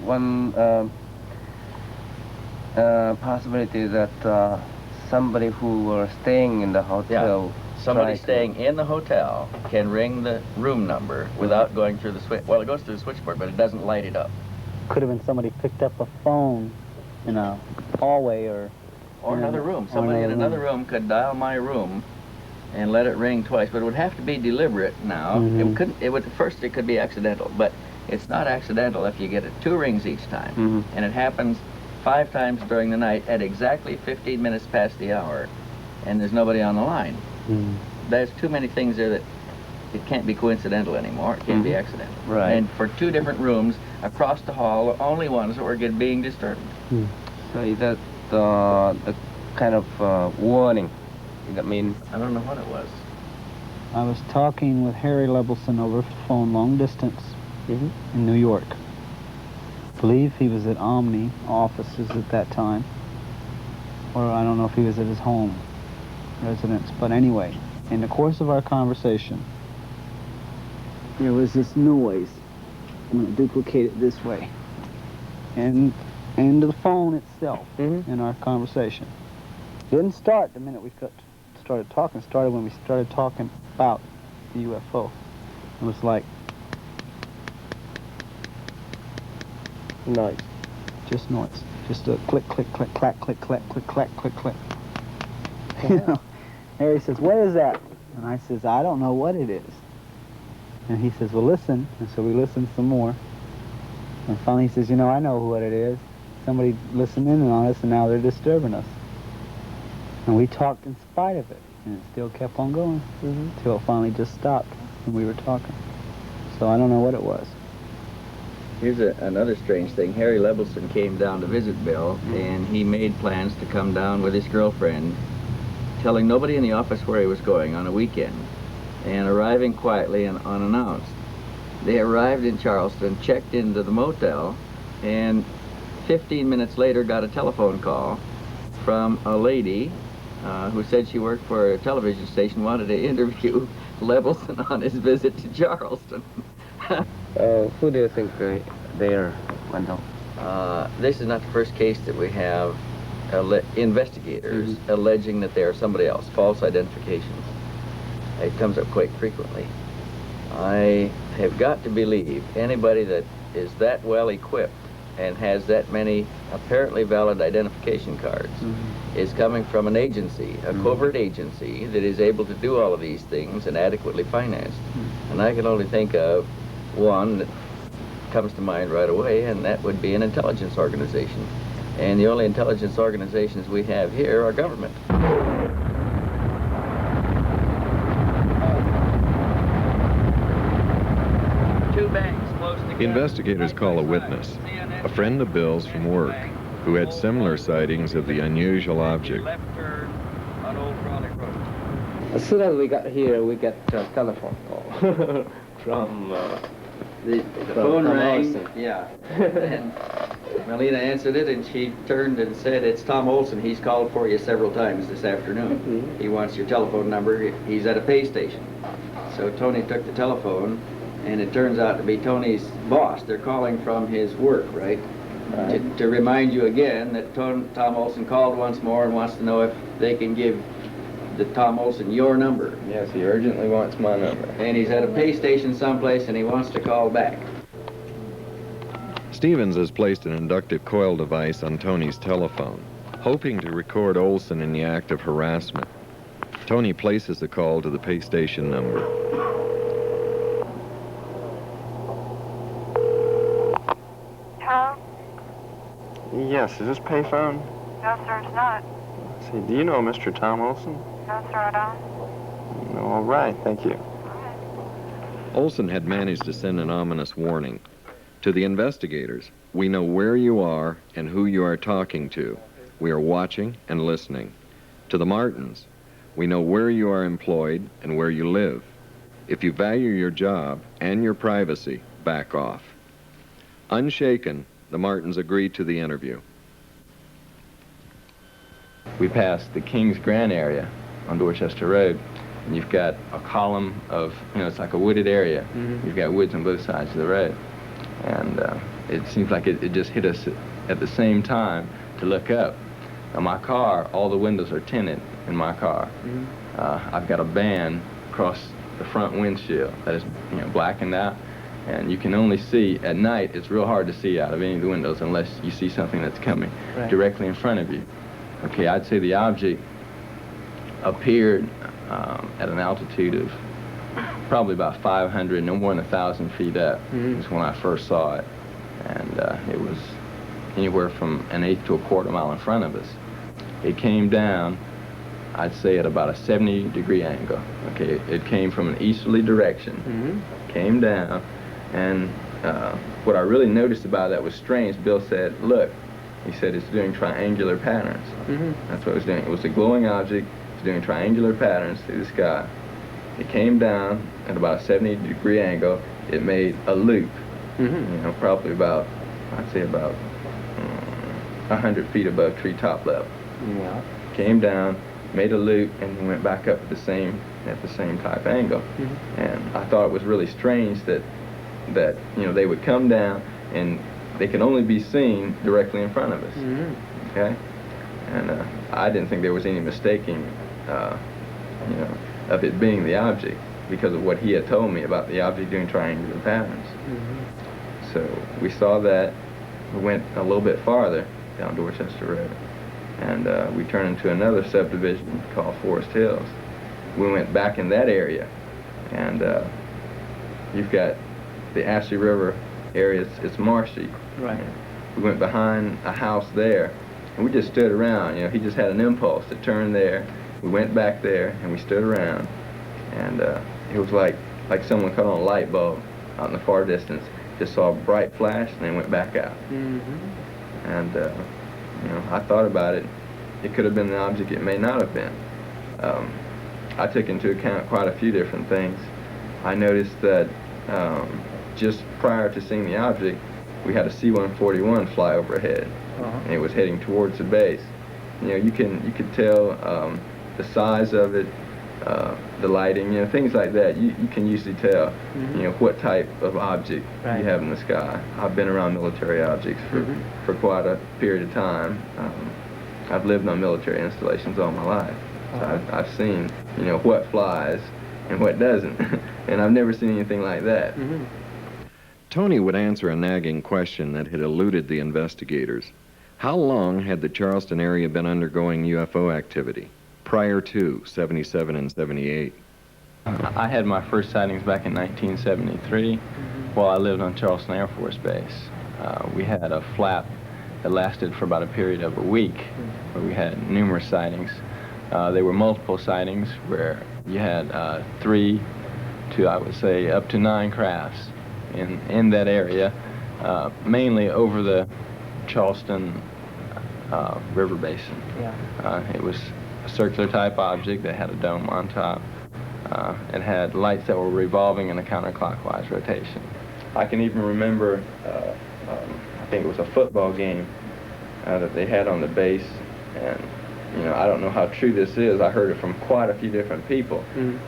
Speaker 5: one possibility that somebody who were staying in the hotel.
Speaker 1: Somebody staying in the hotel can ring the room number without going through the switch. Well, it goes through the switchboard, but it doesn't light it up.
Speaker 4: Could have been somebody picked up a phone in a hallway or
Speaker 1: another room. Somebody in another room could dial my room and let it ring twice, but it would have to be deliberate now. First it could be accidental, but it's not accidental if you get it 2 rings each time. And it happens 5 times during the night at exactly 15 minutes past the hour, and there's nobody on the line. There's too many things there that it can't be coincidental anymore. It can't be accidental.
Speaker 5: Right.
Speaker 1: And for 2 different rooms across the hall, only ones that were being disturbed.
Speaker 5: So is that the kind of warning? I mean,
Speaker 1: I don't know what it was.
Speaker 4: I was talking with Harry Levelson over the phone long distance in New York. I believe he was at Omni offices at that time. Or I don't know if he was at his home residence. But anyway, in the course of our conversation, there was this noise. I'm going to duplicate it this way. And to the phone itself in our conversation. Didn't start the minute we started talking. It started when we started talking about the UFO. It was like
Speaker 5: noise.
Speaker 4: Just noise. Just a click, click, click, clack, click, clack, click, clack, click, click. You know, Harry says, "What is that?" And I says, "I don't know what it is." And he says, "Well, listen." And so we listened some more. And finally he says, "You know, I know what it is. Somebody listened in on us, and now they're disturbing us." And we talked in spite of it, and it still kept on going until it finally just stopped when we were talking. So I don't know what it was.
Speaker 1: Here's another strange thing. Harry Levelson came down to visit Bill, and he made plans to come down with his girlfriend, telling nobody in the office where he was going on a weekend, and arriving quietly and unannounced. They arrived in Charleston, checked into the motel, and 15 minutes later got a telephone call from a lady who said she worked for a television station, wanted to interview Levelson on his visit to Charleston.
Speaker 5: Who do you think they are, Wendell?
Speaker 1: This is not the first case that we have investigators alleging that they are somebody else, false identifications. It comes up quite frequently. I have got to believe anybody that is that well equipped and has that many apparently valid identification cards is coming from an agency, a covert agency that is able to do all of these things and adequately financed. And I can only think of one that comes to mind right away, and that would be an intelligence organization. And the only intelligence organizations we have here are government. Two banks close together.
Speaker 3: Investigators call a witness, a friend of Bill's from work, who had similar sightings of the unusual object.
Speaker 1: Left turn on Old Crawley Road.
Speaker 5: As soon as we got here, we got a telephone call from
Speaker 1: The phone rang. Olsen. Yeah. And Melina answered it, and she turned and said, "It's Tom Olsen. He's called for you several times this afternoon. He wants your telephone number. He's at a pay station." So Tony took the telephone, and it turns out to be Tony's boss. They're calling from his work, right? To remind you again that Tom Olsen called once more and wants to know if they can give the Tom Olsen your number.
Speaker 5: Yes, he urgently wants my number.
Speaker 1: And he's at a pay station someplace, and he wants to call back.
Speaker 3: Stevens has placed an inductive coil device on Tony's telephone, hoping to record Olsen in the act of harassment. Tony places the call to the pay station number.
Speaker 7: Hello?
Speaker 8: Yes, is this payphone?
Speaker 7: No, sir, it's not.
Speaker 8: Let's see, do you know Mr. Tom Olsen?
Speaker 7: No, sir, I don't.
Speaker 8: No, all right, thank you.
Speaker 3: Olsen had managed to send an ominous warning. To the investigators, we know where you are and who you are talking to. We are watching and listening. To the Martins, we know where you are employed and where you live. If you value your job and your privacy, back off. Unshaken, the Martins agreed to the interview.
Speaker 9: We passed the Kings Grant area on Dorchester Road, and you've got a column of, it's like a wooded area. You've got woods on both sides of the road. And it seems like it just hit us at the same time to look up. Now my car, all the windows are tinted in my car. I've got a band across the front windshield that is blackened out, and you can only see at night. It's real hard to see out of any of the windows unless you see something that's coming directly in front of you. Okay, I'd say the object appeared at an altitude of probably about 500, no more than 1,000 feet up. Is when I first saw it, and it was anywhere from an eighth to a quarter mile in front of us. It came down, I'd say at about a 70-degree angle. Okay, it came from an easterly direction, came down, and what I really noticed about that was strange. Bill said, look, he said it's doing triangular patterns. That's what it was doing. It was a glowing object. It was doing triangular patterns through the sky. It came down at about a 70-degree angle. It made a loop, you know, probably about, I'd say about 100 feet above treetop level.
Speaker 5: Yeah.
Speaker 9: Came down, made a loop, and then went back up at the same type angle. And I thought it was really strange that you know, they would come down and they could only be seen directly in front of us. Okay, and I didn't think there was any mistaking, you know, of it being the object because of what he had told me about the object doing triangular patterns. So we saw that. We went a little bit farther down Dorchester Road, and we turned into another subdivision called Forest Hills. We went back in that area, and you've got the Ashley River area. It's marshy.
Speaker 5: Right.
Speaker 9: We went behind a house there, and we just stood around. You know, he just had an impulse to turn there. We went back there, and we stood around, and it was like someone cut on a light bulb out in the far distance. Just saw a bright flash, and then went back out. And you know, I thought about it. It could have been the object. It may not have been. I took into account quite a few different things. I noticed that just prior to seeing the object, we had a C-141 fly overhead, and it was heading towards the base. You know, you could tell the size of it, the lighting, you know, things like that. You can usually tell, you know, what type of object you have in the sky. I've been around military objects for quite a period of time. I've lived on military installations all my life. So I've seen, you know, what flies and what doesn't, and I've never seen anything like that.
Speaker 3: Tony would answer a nagging question that had eluded the investigators. How long had the Charleston area been undergoing UFO activity prior to 77 and 78?
Speaker 9: I had my first sightings back in 1973 while I lived on Charleston Air Force Base. We had a flap that lasted for about a period of a week where we had numerous sightings. They were multiple sightings where you had 3 to, I would say, up to 9 crafts in that area, mainly over the Charleston River Basin. It was a circular type object that had a dome on top. It had lights that were revolving in a counterclockwise rotation. I can even remember, I think it was a football game that they had on the base, and you know, I don't know how true this is. I heard it from quite a few different people.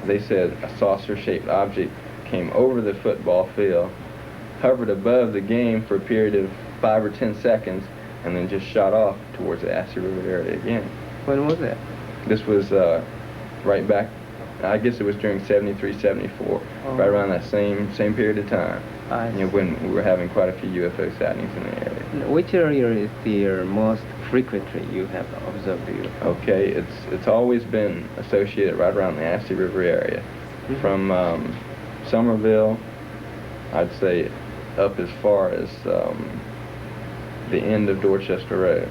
Speaker 9: They said a saucer-shaped object came over the football field, hovered above the game for a period of 5 or 10 seconds, and then just shot off towards the Ashley River area again.
Speaker 5: When was that?
Speaker 9: This was right back, I guess it was during 73, 74, right around that same period of time. You know, when we were having quite a few UFO sightings in the area.
Speaker 5: Which area is the most frequently you have observed the UFO?
Speaker 9: Okay, it's always been associated right around the Ashley River area. From Somerville, I'd say up as far as the end of Dorchester Road.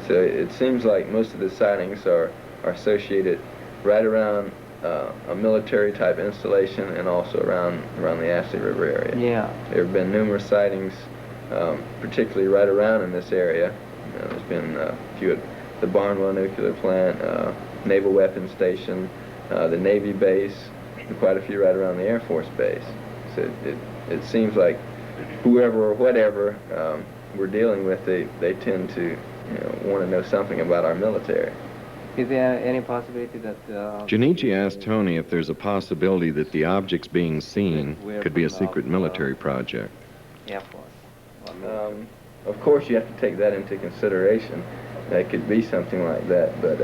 Speaker 9: So it seems like most of the sightings are associated right around a military type installation and also around the Ashley River area. There have been numerous sightings, particularly right around in this area. There's been a few at the Barnwell Nuclear Plant, Naval Weapons Station, the Navy Base, and quite a few right around the Air Force Base. So it seems like whoever or whatever we're dealing with, they tend to want to know something about our military.
Speaker 5: Is there any possibility that...
Speaker 3: Jun-Ichi asked Tony if there's a possibility that the objects being seen could be a secret military project.
Speaker 5: Air Force.
Speaker 9: Of course, you have to take that into consideration. That could be something like that, but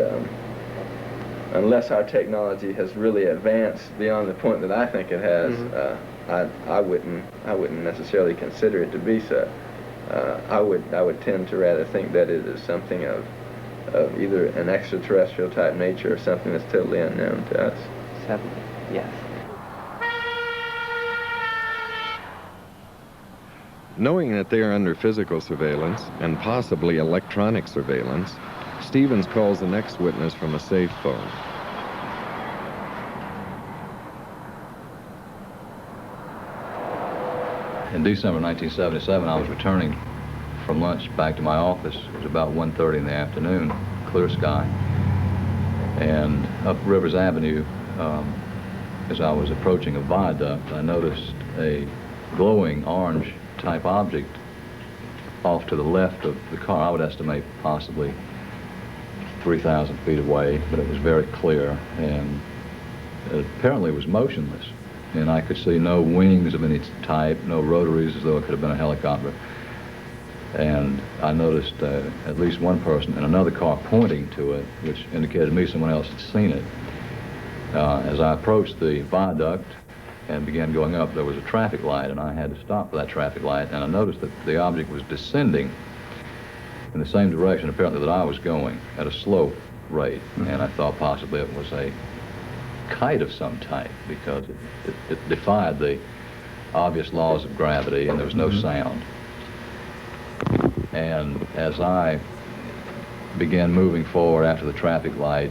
Speaker 9: unless our technology has really advanced beyond the point that I think it has, I wouldn't necessarily consider it to be so. I would tend to rather think that it is something of either an extraterrestrial type nature or something that's totally unknown to us.
Speaker 5: Yes.
Speaker 3: Knowing that they are under physical surveillance and possibly electronic surveillance, Stevens calls the next witness from a safe phone.
Speaker 10: In December 1977, I was returning from lunch back to my office. It was about 1:30 in the afternoon, clear sky. And up Rivers Avenue, as I was approaching a viaduct, I noticed a glowing orange type object off to the left of the car. I would estimate possibly 3,000 feet away, but it was very clear, and it apparently was motionless. And I could see no wings of any type, no rotaries, as though it could have been a helicopter. And I noticed at least one person in another car pointing to it, which indicated to me someone else had seen it. As I approached the viaduct and began going up, there was a traffic light, and I had to stop for that traffic light, and I noticed that the object was descending in the same direction, apparently, that I was going, at a slow rate. And I thought possibly it was a kite of some type, because it defied the obvious laws of gravity, and there was no sound. And as I began moving forward after the traffic light,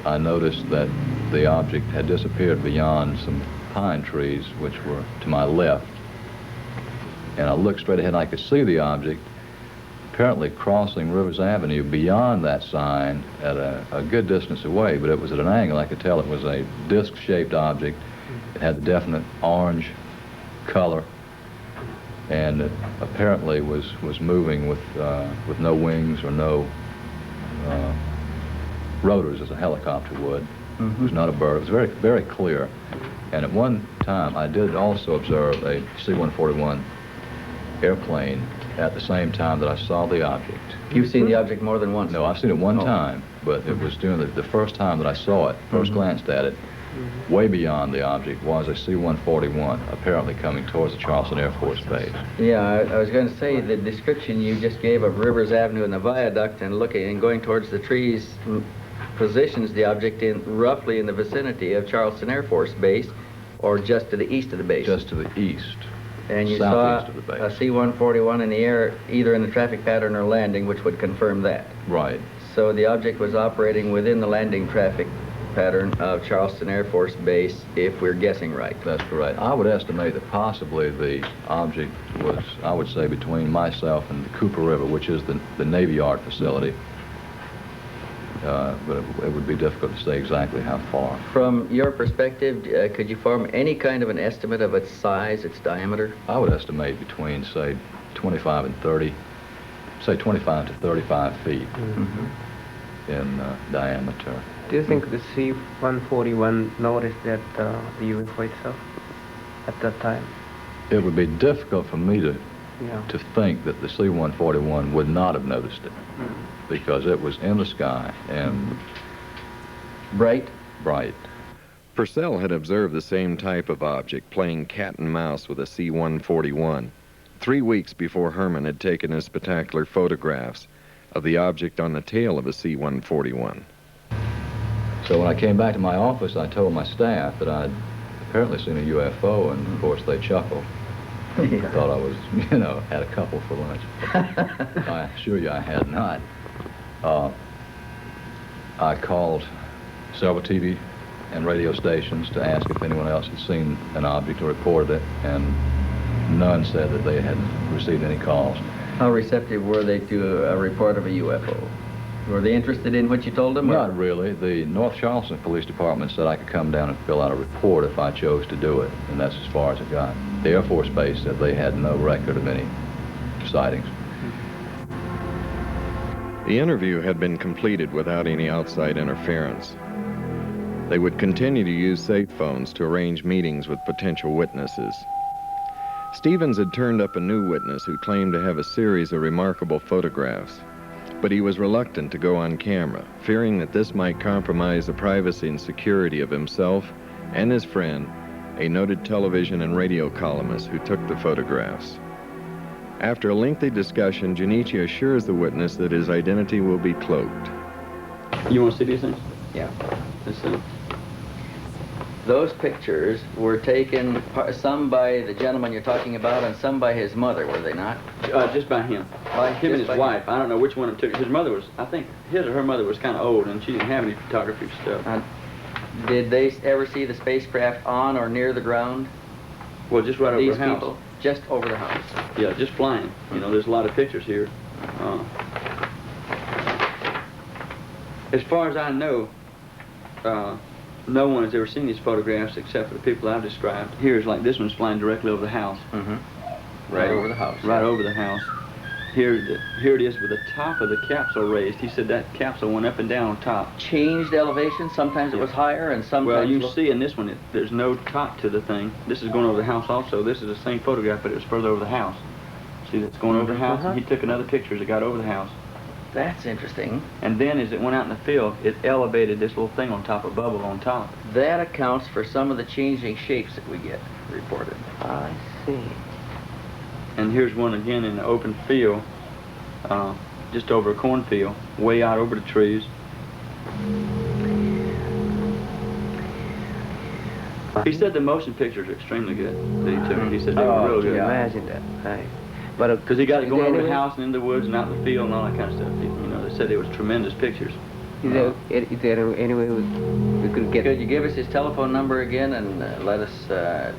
Speaker 10: I noticed that the object had disappeared beyond some pine trees, which were to my left. And I looked straight ahead, and I could see the object apparently crossing Rivers Avenue beyond that sign at a good distance away, but it was at an angle. I could tell it was a disc-shaped object. It had the definite orange color, and it apparently was moving with no wings or no rotors as a helicopter would. It was not a bird. It was very, very clear. And at one time, I did also observe a C-141 airplane at the same time that I saw the object.
Speaker 1: You've seen the object more than once?
Speaker 10: No, I've seen it one time, but it was during the first time that I saw it, first glanced at it. Way beyond the object was a C-141, apparently coming towards the Charleston Air Force Base.
Speaker 1: Yeah, I was going to say the description you just gave of Rivers Avenue and the viaduct and looking and going towards the trees positions the object roughly in the vicinity of Charleston Air Force Base, or just to the east of the base.
Speaker 10: Just to the east.
Speaker 1: And you saw
Speaker 10: southeast of the base.
Speaker 1: a C-141 in the air, either in the traffic pattern or landing, which would confirm that.
Speaker 10: Right.
Speaker 1: So the object was operating within the landing traffic pattern of Charleston Air Force Base, if we're guessing right.
Speaker 10: That's correct. I would estimate that possibly the object was, I would say, between myself and the Cooper River, which is the Navy Yard facility. But it would be difficult to say exactly how far.
Speaker 1: From your perspective, could you form any kind of an estimate of its size, its diameter?
Speaker 10: I would estimate between, say, 25 and 30, say 25 to 35 feet in diameter.
Speaker 5: Do you think the C-141 noticed that the UFO itself at that time?
Speaker 10: It would be difficult for me to
Speaker 5: Yeah.
Speaker 10: think that the C-141 would not have noticed it, because it was in the sky and
Speaker 1: Bright?
Speaker 10: bright.
Speaker 3: Purcell had observed the same type of object playing cat and mouse with a C-141 3 weeks before Herrmann had taken his spectacular photographs of the object on the tail of a C-141.
Speaker 10: So when I came back to my office, I told my staff that I'd apparently seen a UFO, and of course they chuckled. I thought I was, had a couple for lunch. I assure you I had not. I called several TV and radio stations to ask if anyone else had seen an object or reported it, and none said that they had received any calls.
Speaker 1: How receptive were they to a report of a UFO? Were they interested in what you told them?
Speaker 10: Not really. The North Charleston Police Department said I could come down and fill out a report if I chose to do it, and that's as far as it got. The Air Force Base said they had no record of any sightings.
Speaker 3: The interview had been completed without any outside interference. They would continue to use safe phones to arrange meetings with potential witnesses. Stevens had turned up a new witness who claimed to have a series of remarkable photographs, but he was reluctant to go on camera, fearing that this might compromise the privacy and security of himself and his friend, a noted television and radio columnist who took the photographs. After a lengthy discussion, Jun-Ichi assures the witness that his identity will be cloaked.
Speaker 2: You want to see these things?
Speaker 5: Yeah.
Speaker 2: Let's see.
Speaker 1: Those pictures were taken, some by the gentleman you're talking about and some by his mother, were they not?
Speaker 2: Just by him.
Speaker 1: By
Speaker 2: Him and his wife. I don't know which one took. His mother was, I think, his or her mother was kind of old, and she didn't have any photography stuff.
Speaker 1: Did they ever see the spacecraft on or near the ground?
Speaker 2: Well, just right over
Speaker 1: These
Speaker 2: the house.
Speaker 1: people? Just over the house?
Speaker 2: Yeah, just flying. You know, there's a lot of pictures here. As far as I know, no one has ever seen these photographs except for the people I've described. Here's like this one's flying directly over the house.
Speaker 1: Right over the house.
Speaker 2: Right over the house. Here it is with the top of the capsule raised. He said that capsule went up and down on top.
Speaker 1: Changed elevation? Sometimes it was higher and sometimes...
Speaker 2: Well, you see in this one, there's no top to the thing. This is going over the house also. This is the same photograph, but it was further over the house. See, that's going over the house, and he took another picture as it got over the house.
Speaker 1: That's interesting.
Speaker 2: And then as it went out in the field, it elevated this little thing on top, a bubble on top.
Speaker 1: That accounts for some of the changing shapes that we get reported.
Speaker 5: I see.
Speaker 2: And here's one again in the open field, just over a cornfield, way out over the trees. He said the motion pictures are extremely good that he took. He said they were real good.
Speaker 5: Imagine that. Right. But
Speaker 2: because he got it going over the house and in the woods and out in the field and all that kind of stuff. You know, they said it was tremendous pictures.
Speaker 5: Is there any way we could get...
Speaker 1: Could you give us his telephone number again and let us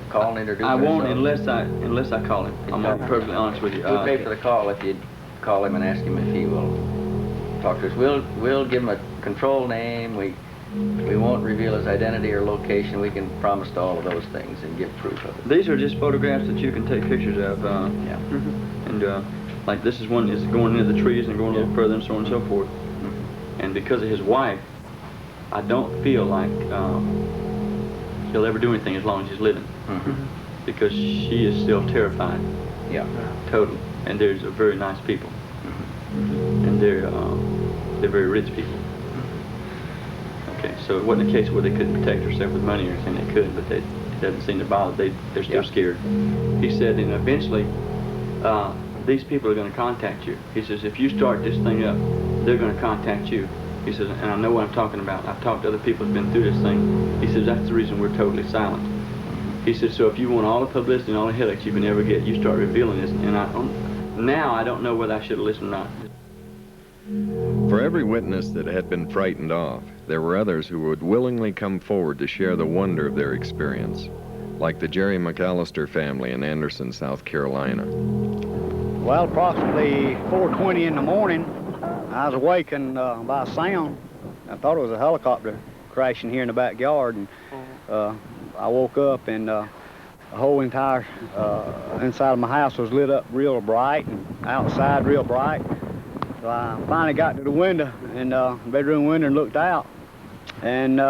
Speaker 1: call and introduce
Speaker 2: I won't
Speaker 1: ourselves?
Speaker 2: unless I call him. I'm gonna be perfectly honest with you.
Speaker 1: We'll pay for the call if you call him and ask him if he will talk to us. We'll give him a control name. We won't reveal his identity or location. We can promise to all of those things and give proof of it.
Speaker 2: These are just photographs that you can take pictures of. And like this is one that's going into the trees and going a little further and so on and so forth. And because of his wife, I don't feel like he'll ever do anything as long as he's living. Because she is still terrified.
Speaker 1: Yeah.
Speaker 2: Totally. And there's a very nice people. And they're very rich people. Okay, so it wasn't a case where they couldn't protect herself with money or anything. They could, but it doesn't seem to bother. They're still scared. He said, and eventually, these people are going to contact you. He says, if you start this thing up, they're going to contact you. He says, and I know what I'm talking about. I've talked to other people who've been through this thing. He says, that's the reason we're totally silent. He says, so if you want all the publicity and all the headaches you can ever get, you start revealing this. And now I don't know whether I should have listened or not.
Speaker 3: For every witness that had been frightened off, there were others who would willingly come forward to share the wonder of their experience, like the Jerry McAllister family in Anderson, South Carolina.
Speaker 11: Well, approximately 4:20 in the morning, I was awakened by a sound. I thought it was a helicopter crashing here in the backyard, and I woke up and the whole entire inside of my house was lit up real bright and outside real bright. So I finally got to the window, and bedroom window, and looked out, and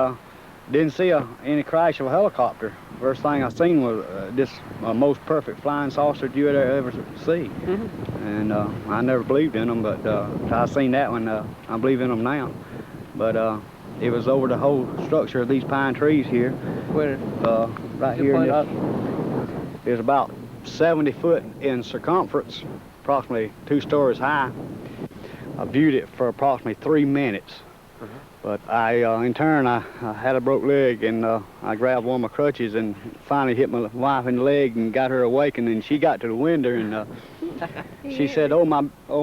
Speaker 11: didn't see any crash of a helicopter. First thing I seen was this most perfect flying saucer that you would ever see. And I never believed in them, but I seen that one, I believe in them now. But it was over the whole structure of these pine trees here.
Speaker 5: Where?
Speaker 11: Right here. It was about 70 foot in circumference, approximately 2 stories high. I viewed it for approximately 3 minutes. But in turn, I had a broke leg, and I grabbed one of my crutches and finally hit my wife in the leg and got her awakened, and she got to the window, and she said, oh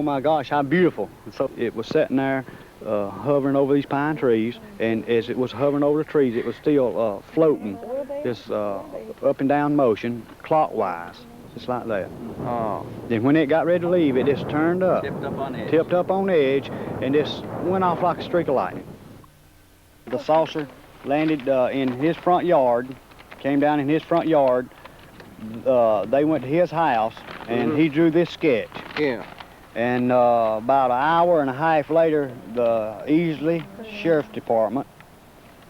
Speaker 11: my gosh, how beautiful. And so it was sitting there hovering over these pine trees, and as it was hovering over the trees, it was still floating, this up and down motion, clockwise, just like that. Then when it got ready to leave, it just turned up. Tipped up on edge, and just went off like a streak of lightning. The saucer landed in his front yard, came down in his front yard. They went to his house, and he drew this sketch. And about an hour and a half later, the Easley Sheriff's Department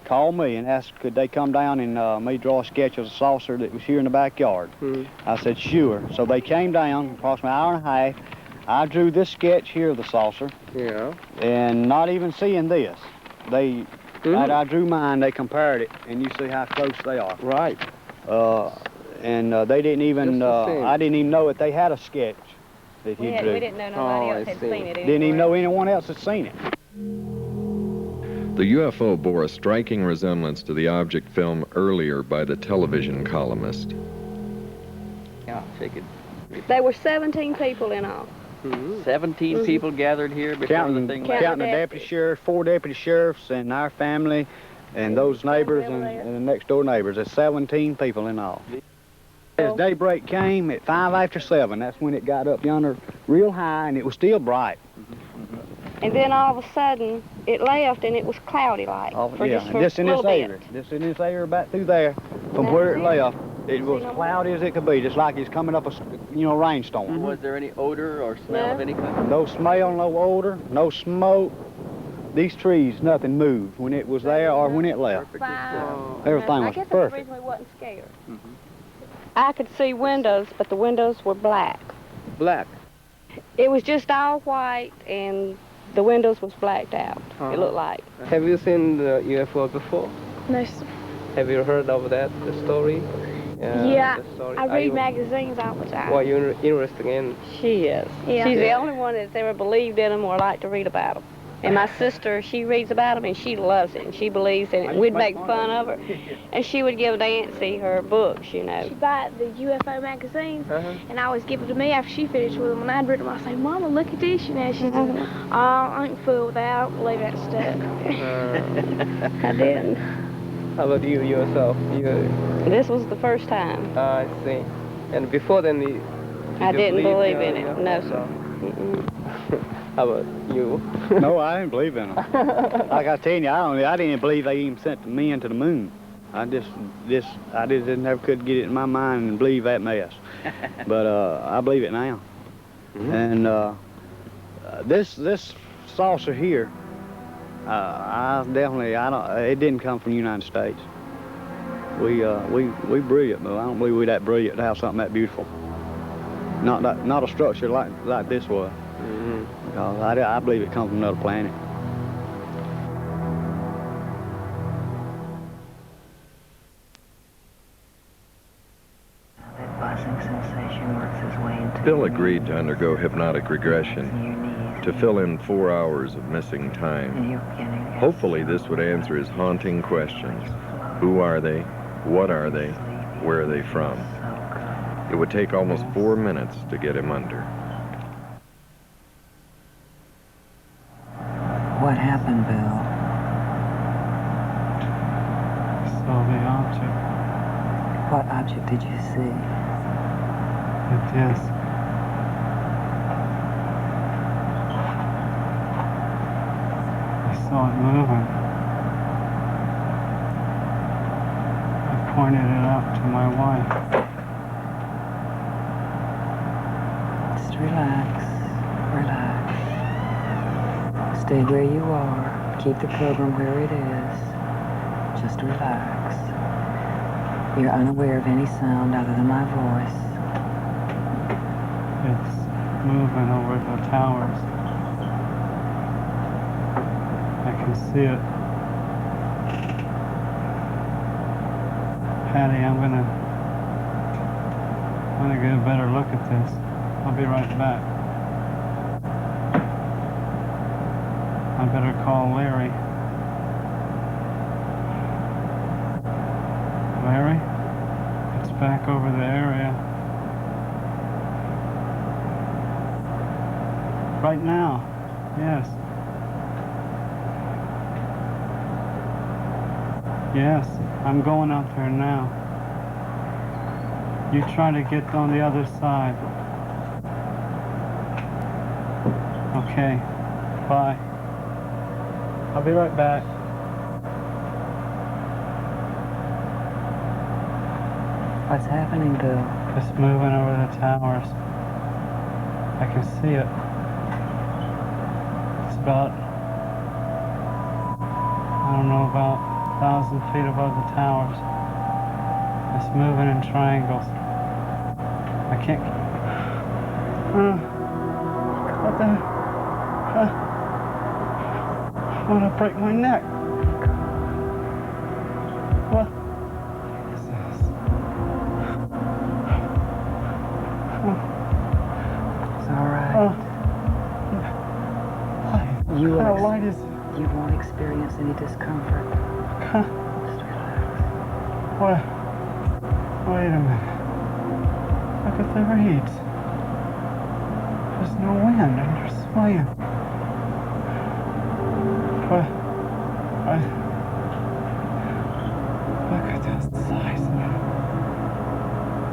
Speaker 11: called me and asked could they come down and me draw a sketch of the saucer that was here in the backyard. I said, sure. So they came down, approximately an hour and a half. I drew this sketch here of the saucer. And not even seeing this, after I drew mine, they compared it, and you see how close they are.
Speaker 5: Right.
Speaker 11: And they didn't even, I didn't even know that they had a sketch that he drew.
Speaker 12: We didn't know nobody else had seen it.
Speaker 11: Didn't even know anyone else had seen it.
Speaker 3: The UFO bore a striking resemblance to the object filmed earlier by the television columnist.
Speaker 1: Yeah, shake it.
Speaker 12: There were 17 people in all.
Speaker 1: 17 people gathered here before the thing landed.
Speaker 11: Counting the deputy sheriff, 4 deputy sheriffs, and our family, and those neighbors, and the next door neighbors. There's 17 people in all. As daybreak came at 5 after 7, that's when it got up yonder real high, and it was still bright.
Speaker 12: And then all of a sudden, it left, and it was cloudy-like.
Speaker 11: Just in this area. Just in this area about through there, from where it left, it was cloudy as it could be, just like it's coming up a rainstorm.
Speaker 1: Was there any odor or smell of any kind?
Speaker 11: No smell, no odor, no smoke. These trees, nothing moved when it was there or when it left. Everything was
Speaker 12: I guess that's
Speaker 11: perfect.
Speaker 12: the reason we wasn't scared. I could see windows, but the windows were black.
Speaker 5: Black?
Speaker 12: It was just all white, and the windows was blacked out. It looked like.
Speaker 5: Have you seen the UFO before?
Speaker 12: No, sir.
Speaker 5: Have you heard of that, the story?
Speaker 12: Yeah,
Speaker 5: the story?
Speaker 12: I read magazines all the time.
Speaker 5: Well, you're interested in?
Speaker 12: She is.
Speaker 5: Yeah.
Speaker 12: She's the only one that's ever believed in them or liked to read about them. And my sister, she reads about them, and she loves it, and she believes in it. We'd make fun of her, and she would give Nancy her books, you know.
Speaker 13: She buy the UFO magazines, and I always give it to me after she finished with them. And I'd read them, I'd say, Mama, look at this, you know. She said, oh, I ain't fooled with that. I don't believe that stuff. I didn't.
Speaker 5: How about you yourself?
Speaker 12: This was the first time.
Speaker 5: I see. And before then,
Speaker 12: I didn't believe in it. No, sir.
Speaker 5: How about you?
Speaker 11: No, I didn't believe in them. Like I tell you, I didn't believe they even sent the men to the moon. I just never could get it in my mind and believe that mess. But I believe it now. And this saucer here, it didn't come from the United States. We brilliant, but I don't believe we that brilliant to have something that beautiful. Not a structure like this was. Because I believe it comes from another planet.
Speaker 14: That buzzing sensation works its way into
Speaker 3: Bill agreed to undergo hypnotic regression to fill in 4 hours of missing time. Hopefully this would answer his haunting questions. Who are they? What are they? Where are they from? It would take almost 4 minutes to get him under.
Speaker 14: What happened, Bill?
Speaker 2: Saw the object.
Speaker 14: What object did you see?
Speaker 2: The disc. I saw it moving. I pointed it out to my wife.
Speaker 14: Just relax. Relax. Stay where you are. Keep the program where it is. Just relax. You're unaware of any sound other than my voice.
Speaker 2: It's moving over the towers. I can see it. Patty, I'm gonna get a better look at this. I'll be right back. I better call Larry. Larry? It's back over the area. Right now, yes. Yes, I'm going out there now. You try to get on the other side. Okay, bye. I'll be right back.
Speaker 14: What's happening, Bill?
Speaker 2: It's moving over the towers. I can see it. It's about, I don't know, about 1,000 feet above the towers. It's moving in triangles. I can't... what the... I want to break my neck. What? Is this?
Speaker 14: It's all right.
Speaker 2: You won't experience
Speaker 14: any discomfort. Just relax.
Speaker 11: What? Wait a minute. Look at the reeds. There's no wind and they're swaying. What? Look at this size now.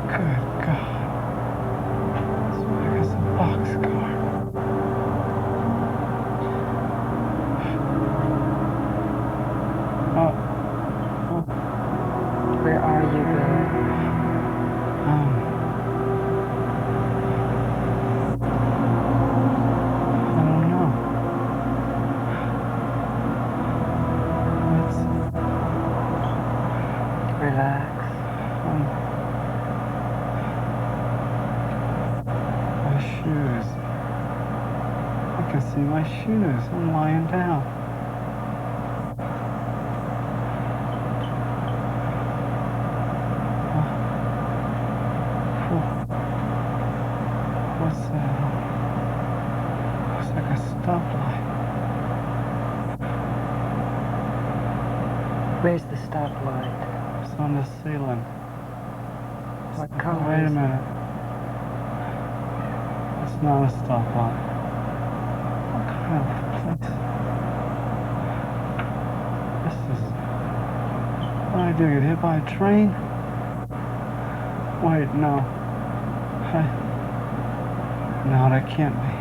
Speaker 11: Good God. It's big as a boxcar.
Speaker 14: Where are you, Bill?
Speaker 11: I don't know.
Speaker 14: Relax.
Speaker 11: My shoes. I can see my shoes. I'm lying down. What's that? Looks like a stoplight.
Speaker 14: Where's the stoplight?
Speaker 11: It's on the ceiling.
Speaker 14: What color
Speaker 11: Wait a
Speaker 14: is it?
Speaker 11: minute. It's not a stoplight. What kind of place? This is... What did I do? Get hit by a train? Wait, no. No, that can't be.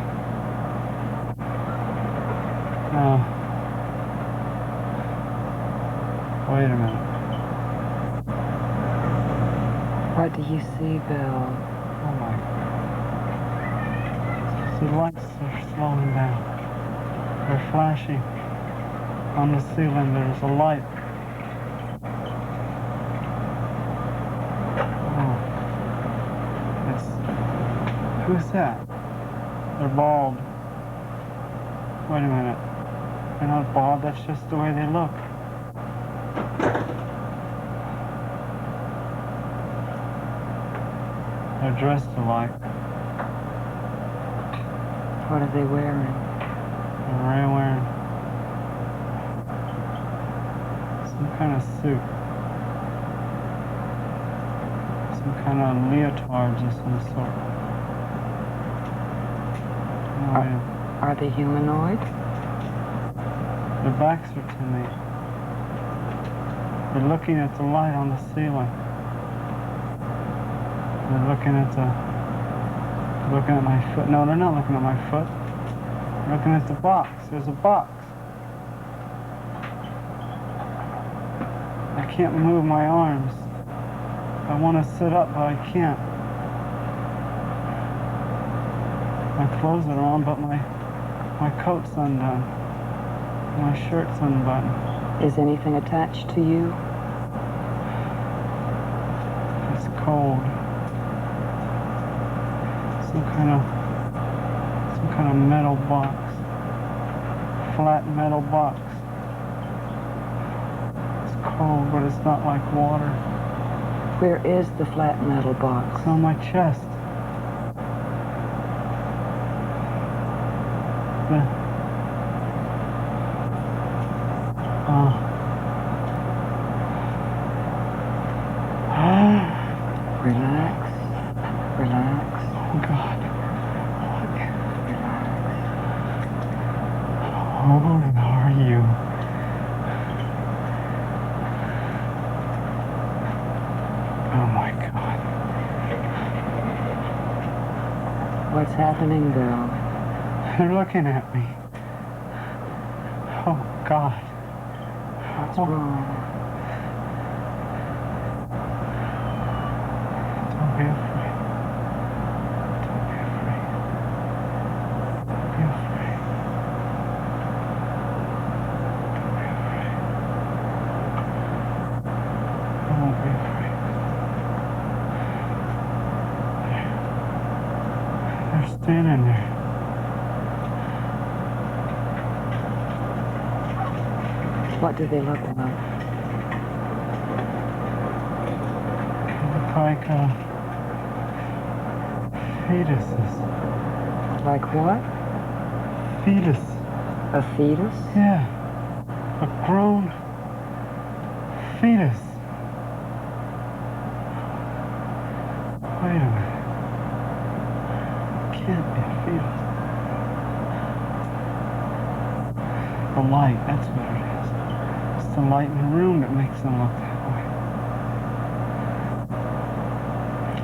Speaker 11: No. Wait a minute.
Speaker 14: What do you see, Bill?
Speaker 11: Oh my. The lights are slowing down. They're flashing. On the ceiling there's a light. Oh. Who's that? They're bald. Wait a minute. They're not bald, that's just the way they look. They're dressed alike.
Speaker 14: What are they wearing?
Speaker 11: They're wearing some kind of suit. Some kind of leotards of some sort.
Speaker 14: Are they humanoid?
Speaker 11: Their backs are to me. They're looking at the light on the ceiling. They're looking at my foot. No, they're not looking at my foot. They're looking at the box. There's a box. I can't move my arms. I want to sit up, but I can't. My clothes are on, but my coat's undone. My shirt's unbuttoned.
Speaker 14: Is anything attached to you?
Speaker 11: It's cold. Some kind of metal box. Flat metal box. It's cold, but it's not like water.
Speaker 14: Where is the flat metal box?
Speaker 11: It's on my chest.
Speaker 14: Relax. Relax.
Speaker 11: Oh, God.
Speaker 14: Relax.
Speaker 11: How old are you? Oh, my God.
Speaker 14: What's happening, Bill?
Speaker 11: They're looking at me. Oh, God.
Speaker 14: What's wrong?
Speaker 11: Don't be afraid. Don't be afraid. Don't be afraid. Don't be afraid. I won't be afraid. They're standing there.
Speaker 14: What do they look like?
Speaker 11: They look like fetuses.
Speaker 14: Like what?
Speaker 11: Fetus.
Speaker 14: A fetus?
Speaker 11: Yeah. A grown fetus. Wait a minute. Can't be a fetus. The light, that's what it is. It's the light in the room that makes them look that way.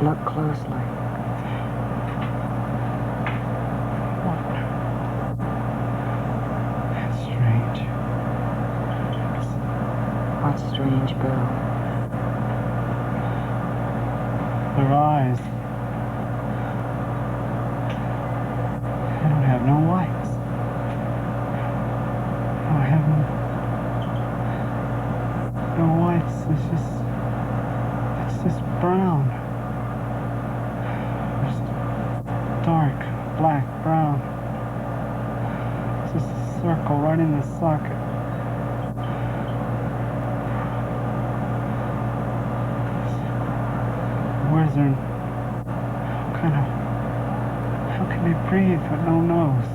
Speaker 14: Look closely.
Speaker 11: What? That's strange.
Speaker 14: What's strange, Bill?
Speaker 11: Their eyes. They don't have no whites. They don't have no whites. It's just brown. It's dark, black, brown. It's just a circle right in the socket. Where's their... How can they breathe with no nose?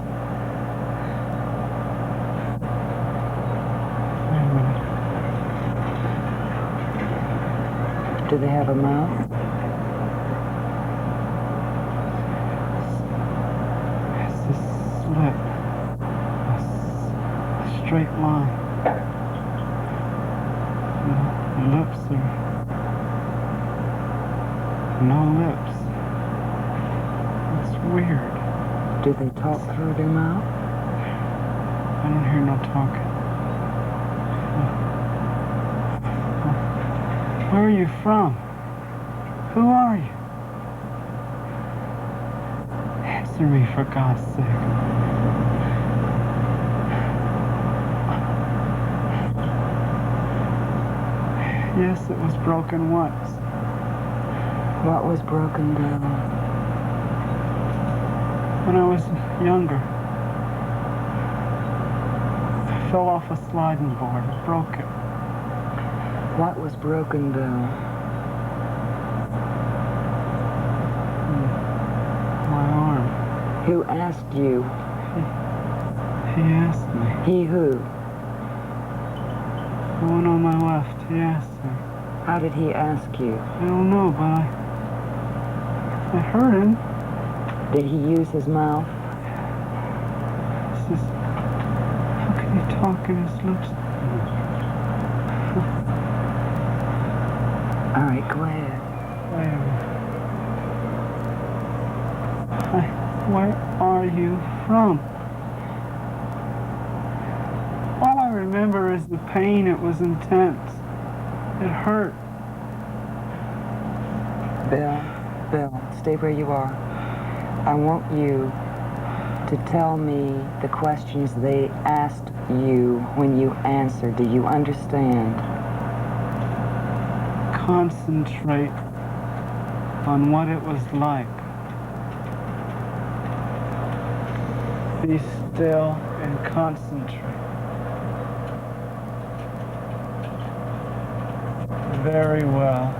Speaker 11: Wait a minute.
Speaker 14: Do they have a mouth?
Speaker 11: It's a slit. A straight line. The lips are... no lips. It's weird.
Speaker 14: Do they talk through their mouth?
Speaker 11: I don't hear no talking. Where are you from? Who are you? Answer me, for God's sake. Yes, it was broken once.
Speaker 14: What was broken down?
Speaker 11: When I was younger, I fell off a sliding board and broke it.
Speaker 14: What was broken down?
Speaker 11: My arm.
Speaker 14: Who asked you?
Speaker 11: He asked me.
Speaker 14: He who?
Speaker 11: The one on my left, he asked me.
Speaker 14: How did he ask you?
Speaker 11: I don't know, but I heard him.
Speaker 14: Did he use his mouth?
Speaker 11: It's just, how can he talk in his lips?
Speaker 14: All right, go ahead.
Speaker 11: Wait a minute. Where are you from? All I remember is the pain. It was intense. It hurt.
Speaker 14: Bill, stay where you are. I want you to tell me the questions they asked you when you answered. Do you understand?
Speaker 11: Concentrate on what it was like. Be still and concentrate. Very well.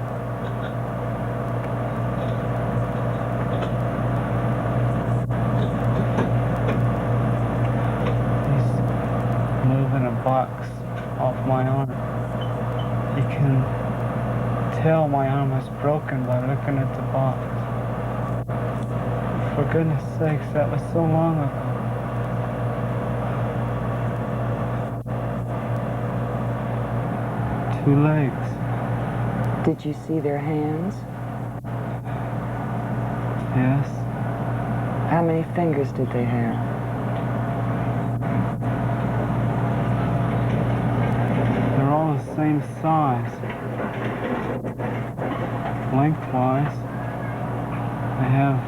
Speaker 11: He's moving a box off my arm. You can tell my arm was broken by looking at the box. For goodness sakes, that was so long ago. Two legs.
Speaker 14: Did you see their hands?
Speaker 11: Yes.
Speaker 14: How many fingers did they have?
Speaker 11: They're all the same size. Lengthwise, they have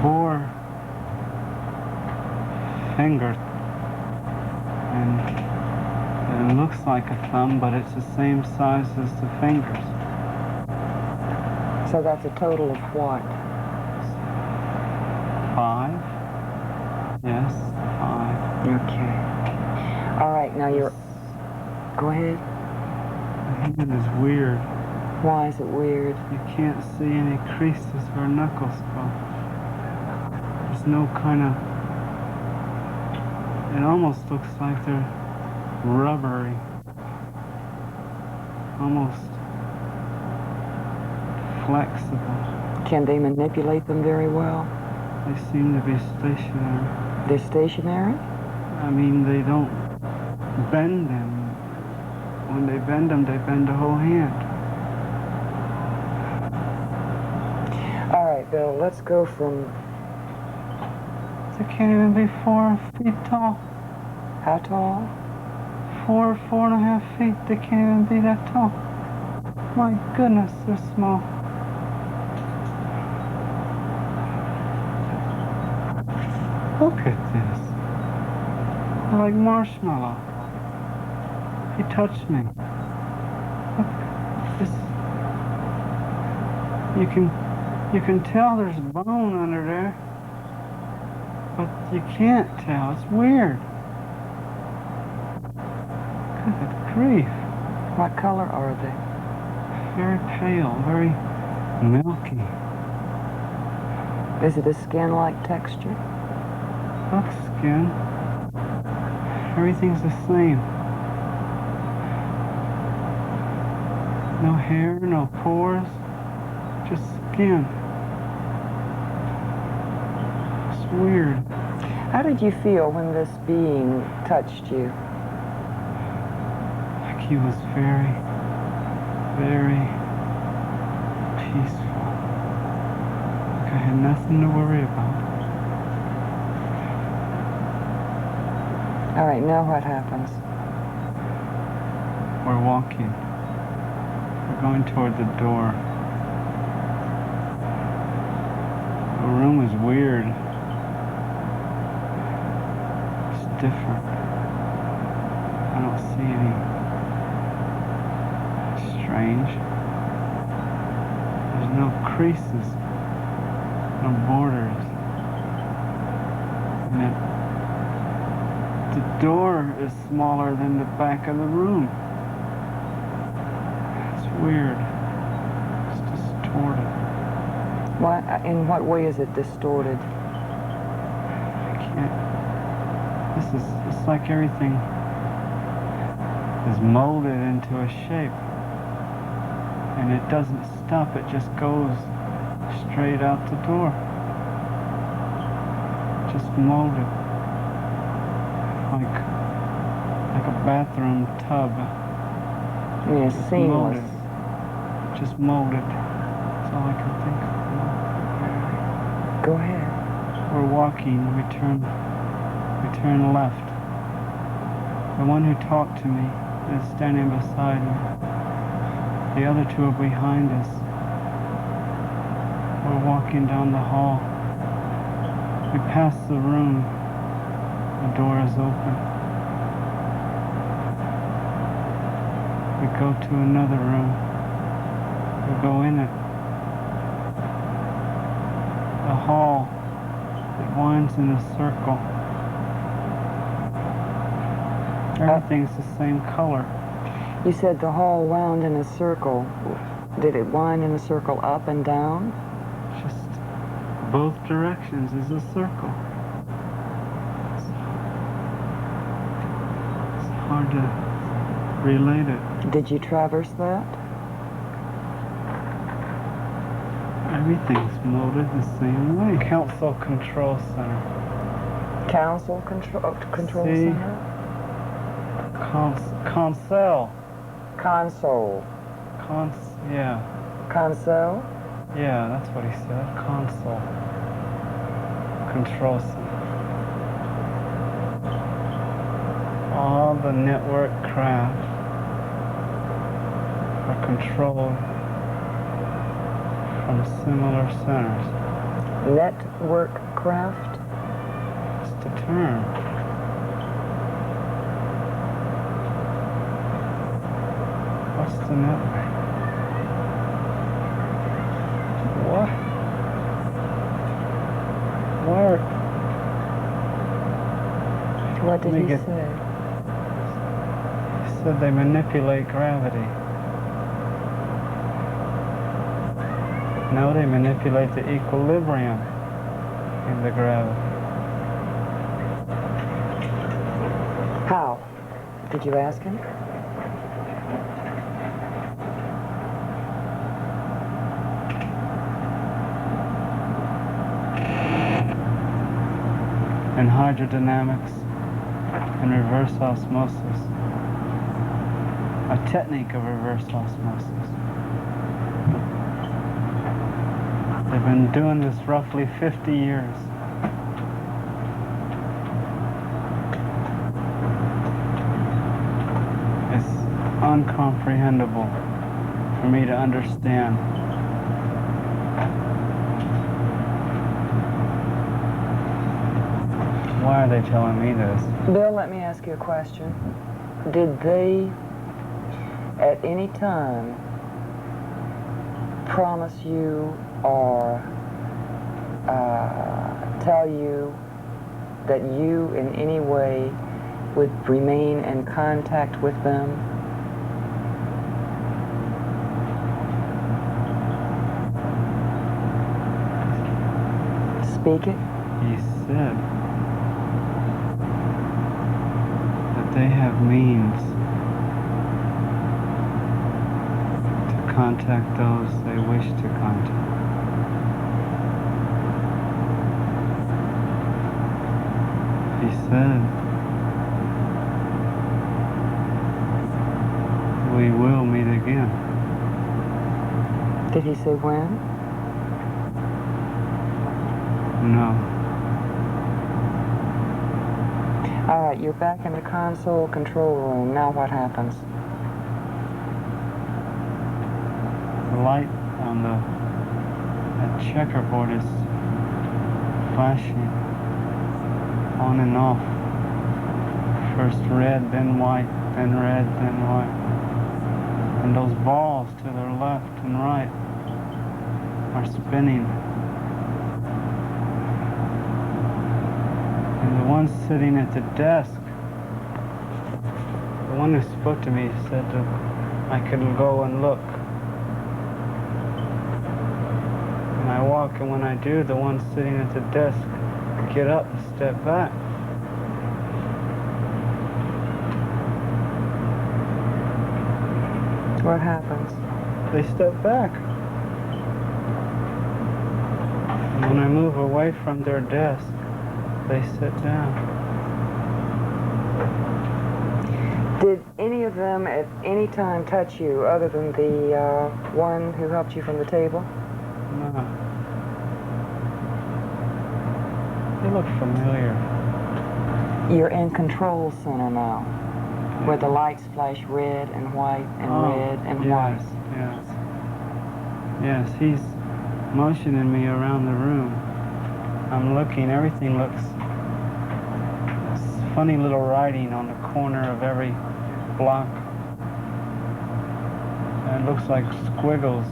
Speaker 11: 4 fingers. And it looks like a thumb, but it's the same size as the fingers.
Speaker 14: So that's a total of what?
Speaker 11: 5? Yes, 5.
Speaker 14: Okay. All right, now you're... Go ahead.
Speaker 11: The human is weird.
Speaker 14: Why is it weird?
Speaker 11: You can't see any creases where knuckles go. There's no kind of
Speaker 2: It almost looks like they're rubbery. Almost flexible.
Speaker 14: Can they manipulate them very well?
Speaker 2: They seem to be stationary.
Speaker 14: They're stationary?
Speaker 2: I mean, they don't bend them. When they bend them, they bend the whole hand.
Speaker 14: All right, Bill, let's go from...
Speaker 2: They can't even be 4 feet tall.
Speaker 14: How tall?
Speaker 2: 4.5 feet. They can't even be that tall. My goodness, they're small. Look at this. They're like marshmallow. He touched me. Look, this. You can tell there's bone under there, but you can't tell. It's weird. Good grief.
Speaker 14: What color are they?
Speaker 2: Very pale, very milky.
Speaker 14: Is it a skin-like texture?
Speaker 2: Looks skin. Everything's the same. No hair, no pores, just skin. It's weird.
Speaker 14: How did you feel when this being touched you?
Speaker 2: Like he was very, very peaceful. Like I had nothing to worry about.
Speaker 14: All right, now what happens?
Speaker 2: We're walking. We're going toward the door. The room is weird. It's different. I don't see any strange. There's no creases, no borders. And the door is smaller than the back of the room. It's weird. It's distorted.
Speaker 14: What, in what way is it distorted?
Speaker 2: I can't. It's like everything is molded into a shape. And it doesn't stop, it just goes straight out the door. Just molded. Like a bathroom tub.
Speaker 14: Yeah, seamless.
Speaker 2: Just molded. That's all I can think of.
Speaker 14: Go ahead.
Speaker 2: We're walking. We turn left. The one who talked to me is standing beside me. The other two are behind us. We're walking down the hall. We pass the room. The door is open. We go to another room. We go in it. The hall, it winds in a circle. Everything's the same color.
Speaker 14: You said the hall wound in a circle. Did it wind in a circle up and down?
Speaker 2: Just both directions is a circle. It's hard to relate it.
Speaker 14: Did you traverse that?
Speaker 2: Everything's molded the same way. Council Control Center.
Speaker 14: Council Control
Speaker 2: See?
Speaker 14: Center?
Speaker 2: Console.
Speaker 14: Console.
Speaker 2: Yeah.
Speaker 14: Console?
Speaker 2: Yeah, that's what he said. Console. Control Center. All the network craft are controlled from similar centers.
Speaker 14: Network craft?
Speaker 2: It's the term. What's the network? What? Where?
Speaker 14: What did he say?
Speaker 2: He said they manipulate gravity. No, they manipulate the equilibrium in the gravity.
Speaker 14: Did you ask him?
Speaker 4: In hydrodynamics and reverse osmosis, a technique of reverse osmosis. They've been doing this roughly 50 years. It's uncomprehendable for me to understand. Why are they telling me this?
Speaker 14: Bill, let me ask you a question. Did they, at any time, promise you or tell you that you in any way would remain in contact with them? Speak it.
Speaker 4: He said that they have means to contact those they wish to contact. He said, we will meet again.
Speaker 14: Did he say when?
Speaker 4: No.
Speaker 14: All right, you're back in the console control room. Now what happens?
Speaker 4: The light on that checkerboard is flashing on and off. First red, then white, then red, then white. And those balls to their left and right are spinning. And the one sitting at the desk, the one who spoke to me said that I could go and look. And I walk, and when I do, the one sitting at the desk get up and step back.
Speaker 14: What happens?
Speaker 4: They step back. And when I move away from their desk, they sit down.
Speaker 14: Did any of them at any time touch you other than the one who helped you from the table?
Speaker 4: No. They look familiar.
Speaker 14: You're in control center now, where the lights flash red and white and red and white.
Speaker 4: Yes. Yes, he's motioning me around the room. I'm looking, everything looks funny little writing on the corner of every block. And it looks like squiggles,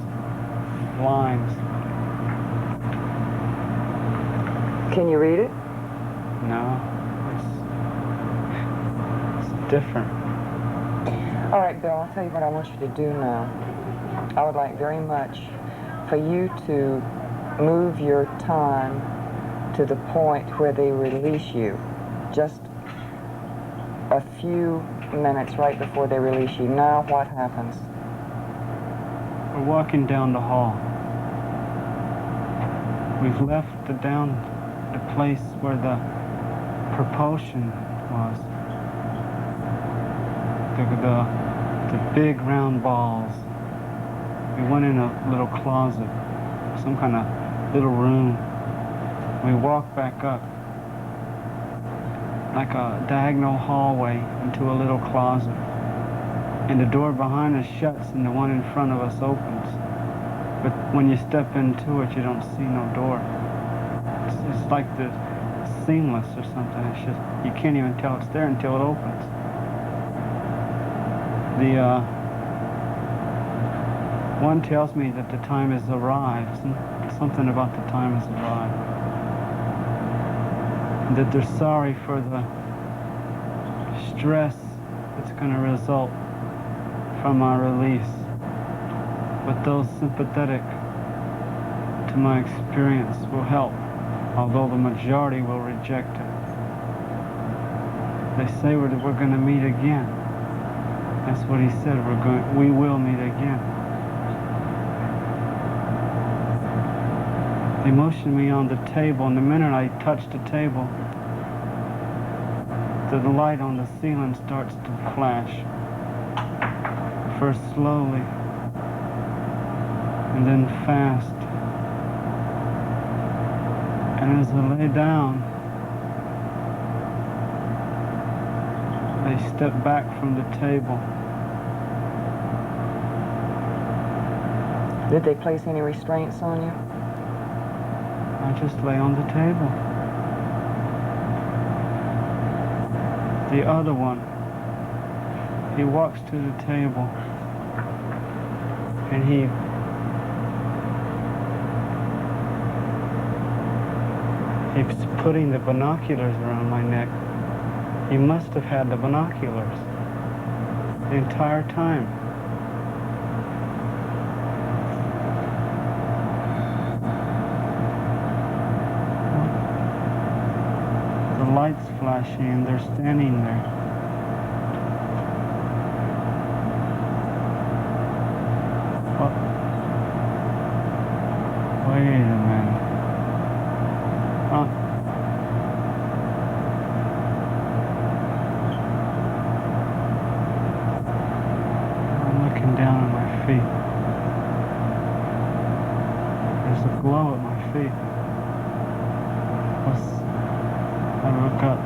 Speaker 4: lines.
Speaker 14: Can you read it?
Speaker 4: No, it's different.
Speaker 14: All right, Bill, I'll tell you what I want you to do now. I would like very much for you to move your time to the point where they release you. Just a few minutes right before they release you. Now what happens?
Speaker 4: We're walking down the hall. We've left the place where the propulsion was. The big round balls. We went in a little closet, some kind of little room. We walked back up, like a diagonal hallway into a little closet. And the door behind us shuts and the one in front of us opens. But when you step into it, you don't see no door. It's like seamless or something. It's just, you can't even tell it's there until it opens. The one tells me that the time has arrived, something about the time has arrived. That they're sorry for the stress that's going to result from our release. But those sympathetic to my experience will help, although the majority will reject it. They say we're going to meet again. That's what he said. We will meet again. They motioned me on the table, and the minute I touched the table, the light on the ceiling starts to flash. First slowly, and then fast. And as I lay down, they stepped back from the table.
Speaker 14: Did they place any restraints on you?
Speaker 4: I just lay on the table. The other one, he walks to the table, and he's putting the binoculars around my neck. He must have had the binoculars the entire time. The lights flashing and they're standing there. Oh. Wait a minute. I'm looking down at my feet. There's a glow at my feet. I look up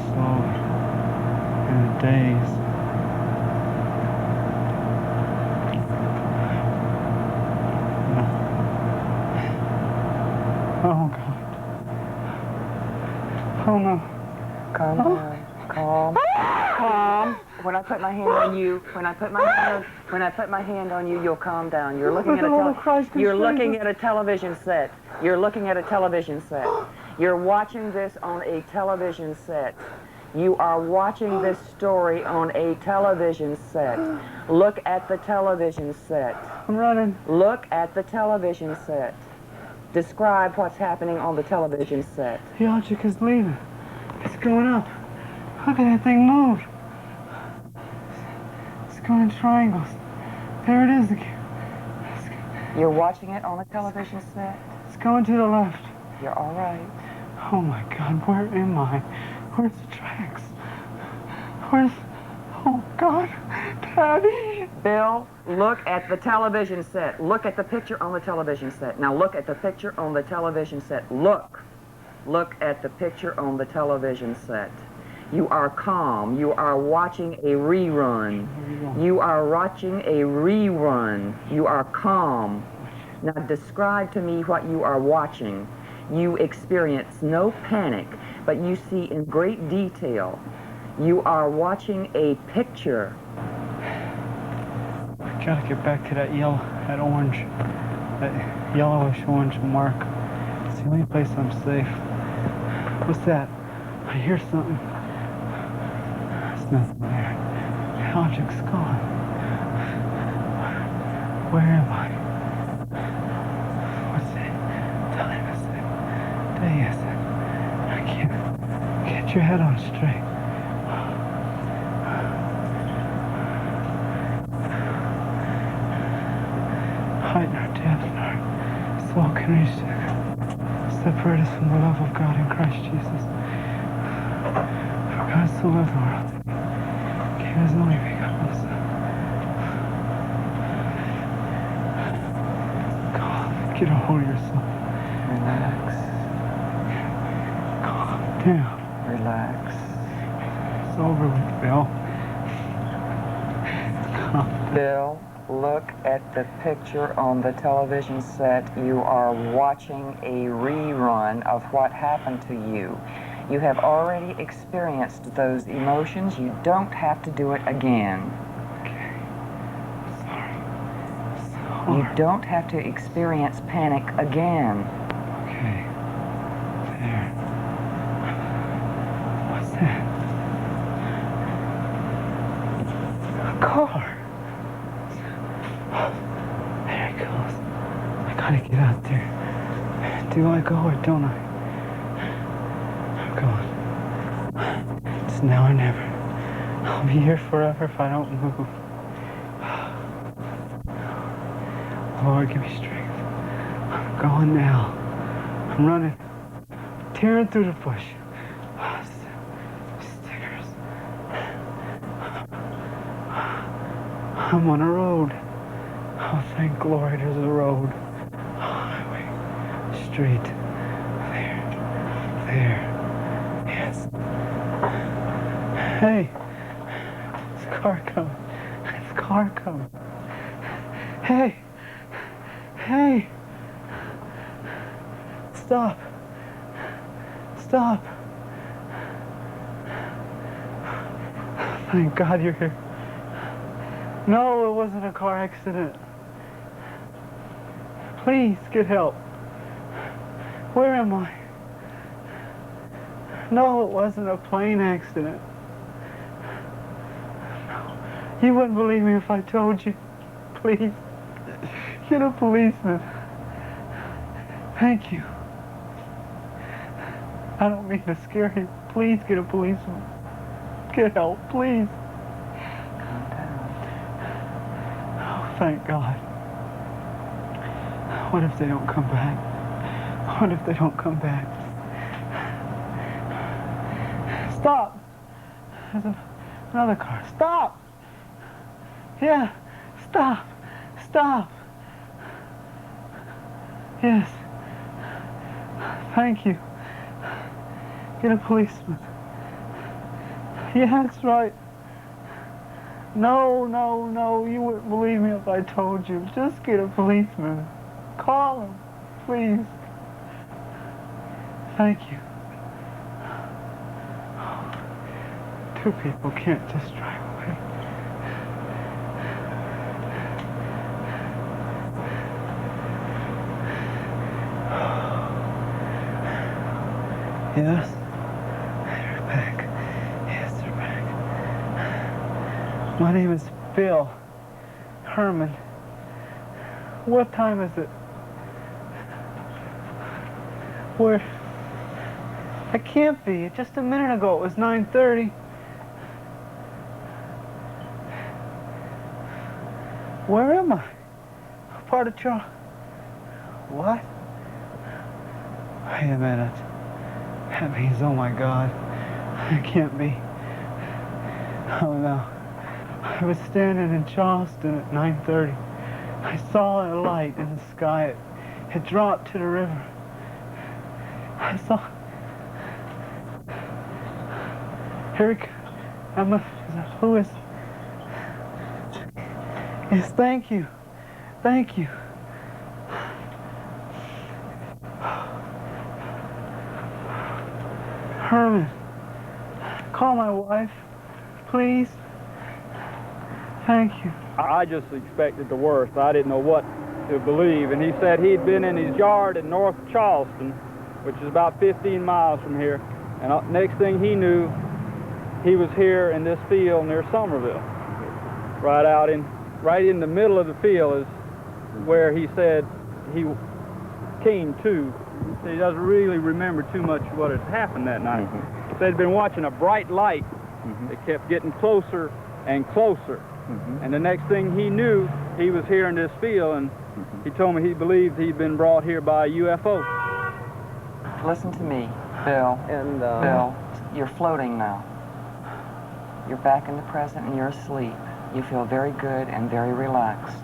Speaker 4: slowly in a daze. Oh God. Oh no.
Speaker 14: Calm down. Calm. Calm. When I put my hand on you, when I put my hand on you, you'll calm down. You're looking at a television set. You're looking at a television set. You're watching this on a television set. You are watching this story on a television set. Look at the television set.
Speaker 4: I'm running.
Speaker 14: Look at the television set. Describe what's happening on the television set.
Speaker 4: The object is leaving. It's going up. How can that thing move? It's going in triangles. There it is again.
Speaker 14: You're watching it on a television set?
Speaker 4: It's going to the left.
Speaker 14: You're all right.
Speaker 4: Oh my God, where am I? Where's the tracks? Where's... Oh God, Patty!
Speaker 14: Bill, look at the television set. Look at the picture on the television set. Now look at the picture on the television set. Look. Look at the picture on the television set. You are calm. You are watching a rerun. You are watching a rerun. You are calm. Now describe to me what you are watching. You experience no panic, but you see in great detail. You are watching a picture.
Speaker 4: I gotta get back to that orange, that yellowish orange mark. It's the only place I'm safe. What's that? I hear something. There's nothing there. The object's gone. Where am I? What's it? Time is it? Day is it? I can't get your head on straight. Height nor depth nor soul can reach it. Separate us from the love of God in Christ Jesus. For God so loved the world that he gave his only begotten Son. God, get a hold of yourself.
Speaker 14: Relax.
Speaker 4: Calm down.
Speaker 14: Relax.
Speaker 4: It's over with, Bill. Calm.
Speaker 14: Bill, look at the picture on the television set. You are watching a rerun of what happened to you. You have already experienced those emotions. You don't have to do it again.
Speaker 4: Okay. Sorry.
Speaker 14: You don't have to experience panic again.
Speaker 4: Okay. There. What's that? A car. There it goes. I gotta get out there. Do I go or don't I? I'm going. It's now or never. I'll be here forever if I don't move. Lord, give me strength. I'm going now. I'm running, tearing through the bush. Stickers. I'm on a road. Oh, thank glory, there's a road. Highway, street. There. Yes. Hey. It's a car coming. It's a car coming. Hey. Hey. Stop. Stop. Thank God you're here. No, it wasn't a car accident. Please get help. Where am I? No, it wasn't a plane accident. No. You wouldn't believe me if I told you. Please, get a policeman. Thank you. I don't mean to scare you. Please get a policeman. Get help, please.
Speaker 14: Calm down.
Speaker 4: Oh, thank God. What if they don't come back? What if they don't come back? Stop! There's another car. Stop! Yeah, stop! Stop! Yes. Thank you. Get a policeman. Yeah, that's right. No, no, no, you wouldn't believe me if I told you. Just get a policeman. Call him, please. Thank you. Two people can't just drive away. Yes? They're back. Yes, they're back. My name is Bill Herrmann. What time is it? Where? I can't be. Just a minute ago it was 9:30. Where am I? Part of Charleston. What? Wait a minute. That means, oh my God, I can't be. Oh no. I was standing in Charleston at 9:30. I saw a light in the sky. It dropped to the river. I saw. Here it comes. Who is? Yes, thank you. Thank you. Herman, call my wife, please. Thank you.
Speaker 2: I just expected the worst. I didn't know what to believe. And he said he'd been in his yard in North Charleston, which is about 15 miles from here. And next thing he knew, he was here in this field near Somerville. Right in the middle of the field is where he said he came to. He doesn't really remember too much what had happened that night. He said he'd been watching a bright light. It kept getting closer and closer. And the next thing he knew, he was here in this field, and he told me he believed he'd been brought here by a UFO.
Speaker 14: Listen to me, Bill. Bill, you're floating now. You're back in the present and you're asleep. You feel very good and very relaxed.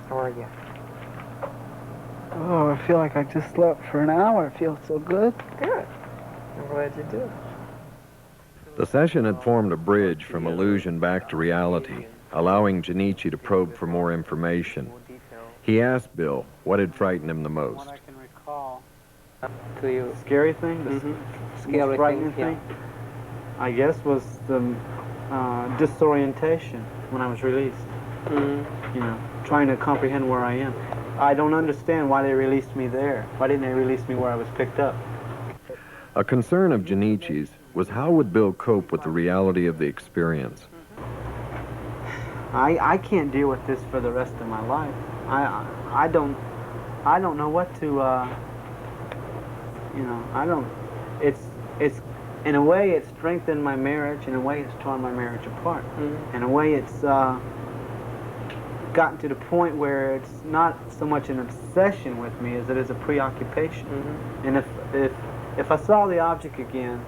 Speaker 14: How are you?
Speaker 4: Oh, I feel like I just slept for an hour. It feels so good.
Speaker 14: Good. I'm glad you did.
Speaker 3: The session had formed a bridge from illusion back to reality, allowing Jun-Ichi to probe for more information. He asked Bill what had frightened him the most.
Speaker 4: What I can recall.
Speaker 5: To you.
Speaker 4: Scary thing? The
Speaker 5: Scary
Speaker 4: frightening
Speaker 5: thing,
Speaker 4: thing? I guess was the disorientation when I was released. You know, trying to comprehend where I am. I don't understand why they released me there. Why didn't they release me where I was picked up?
Speaker 3: A concern of Jun-Ichi's was how would Bill cope with the reality of the experience.
Speaker 4: I can't deal with this for the rest of my life. I don't know what to you know, it's In a way, it's strengthened my marriage. In a way, it's torn my marriage apart. In a way, it's gotten to the point where it's not so much an obsession with me as it is a preoccupation. And if I saw the object again,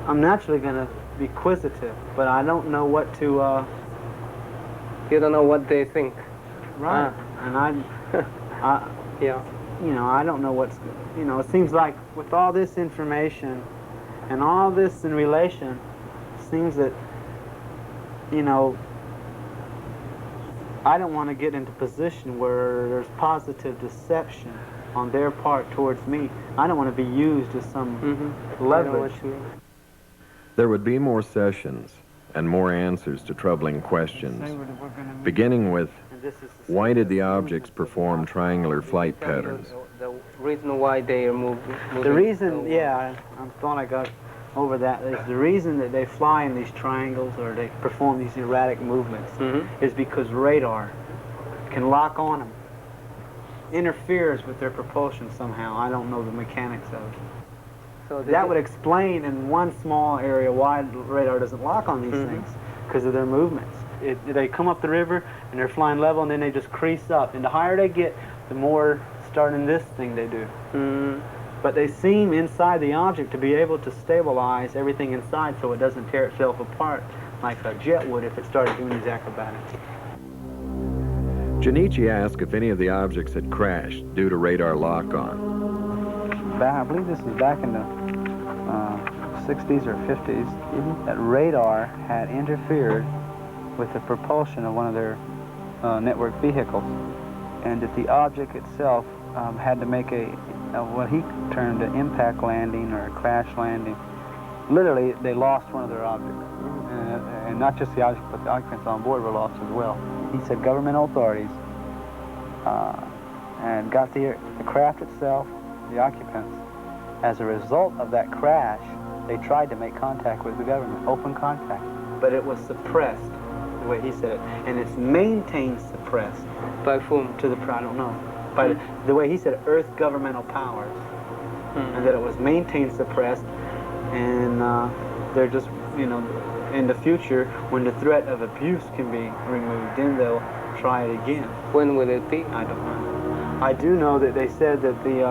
Speaker 4: I'm naturally going to be inquisitive, but I don't know what to...
Speaker 5: You don't know what they think.
Speaker 4: Right. And
Speaker 5: yeah.
Speaker 4: You know, I don't know what's... You know, it seems like with all this information and all this in relation, it seems that, you know, I don't want to get into a position where there's positive deception on their part towards me. I don't want to be used as some leverage.
Speaker 3: There would be more sessions and more answers to troubling questions, beginning with, why did the objects perform triangular flight patterns?
Speaker 5: The reason why they are moving.
Speaker 4: The reason, yeah, I thought I got over that, is the reason that they fly in these triangles or they perform these erratic movements is because radar can lock on them, interferes with their propulsion somehow. I don't know the mechanics of it. So that would explain in one small area why the radar doesn't lock on these things, because of their movements. They come up the river and they're flying level, and then they just crease up. And the higher they get, the more starting this thing they do. But they seem inside the object to be able to stabilize everything inside so it doesn't tear itself apart like a jet would if it started doing these acrobatics.
Speaker 3: Jun-Ichi asked if any of the objects had crashed due to radar lock-on.
Speaker 4: I believe this is back in the 60s or 50s, that radar had interfered with the propulsion of one of their network vehicles, and that the object itself had to make what he termed an impact landing or a crash landing. Literally, they lost one of their objects. And not just the object, but the occupants on board were lost as well. He said governmental authorities and got the craft itself, the occupants. As a result of that crash, they tried to make contact with the government, open contact. But it was suppressed, the way he said it. And it's maintained suppressed.
Speaker 5: By whom?
Speaker 4: To the, I don't know. By the way he said it, Earth governmental powers. And that it was maintained suppressed. And they're just, you know, in the future, when the threat of abuse can be removed, then they'll try it again.
Speaker 5: When will it be?
Speaker 4: I don't know. I do know that they said that the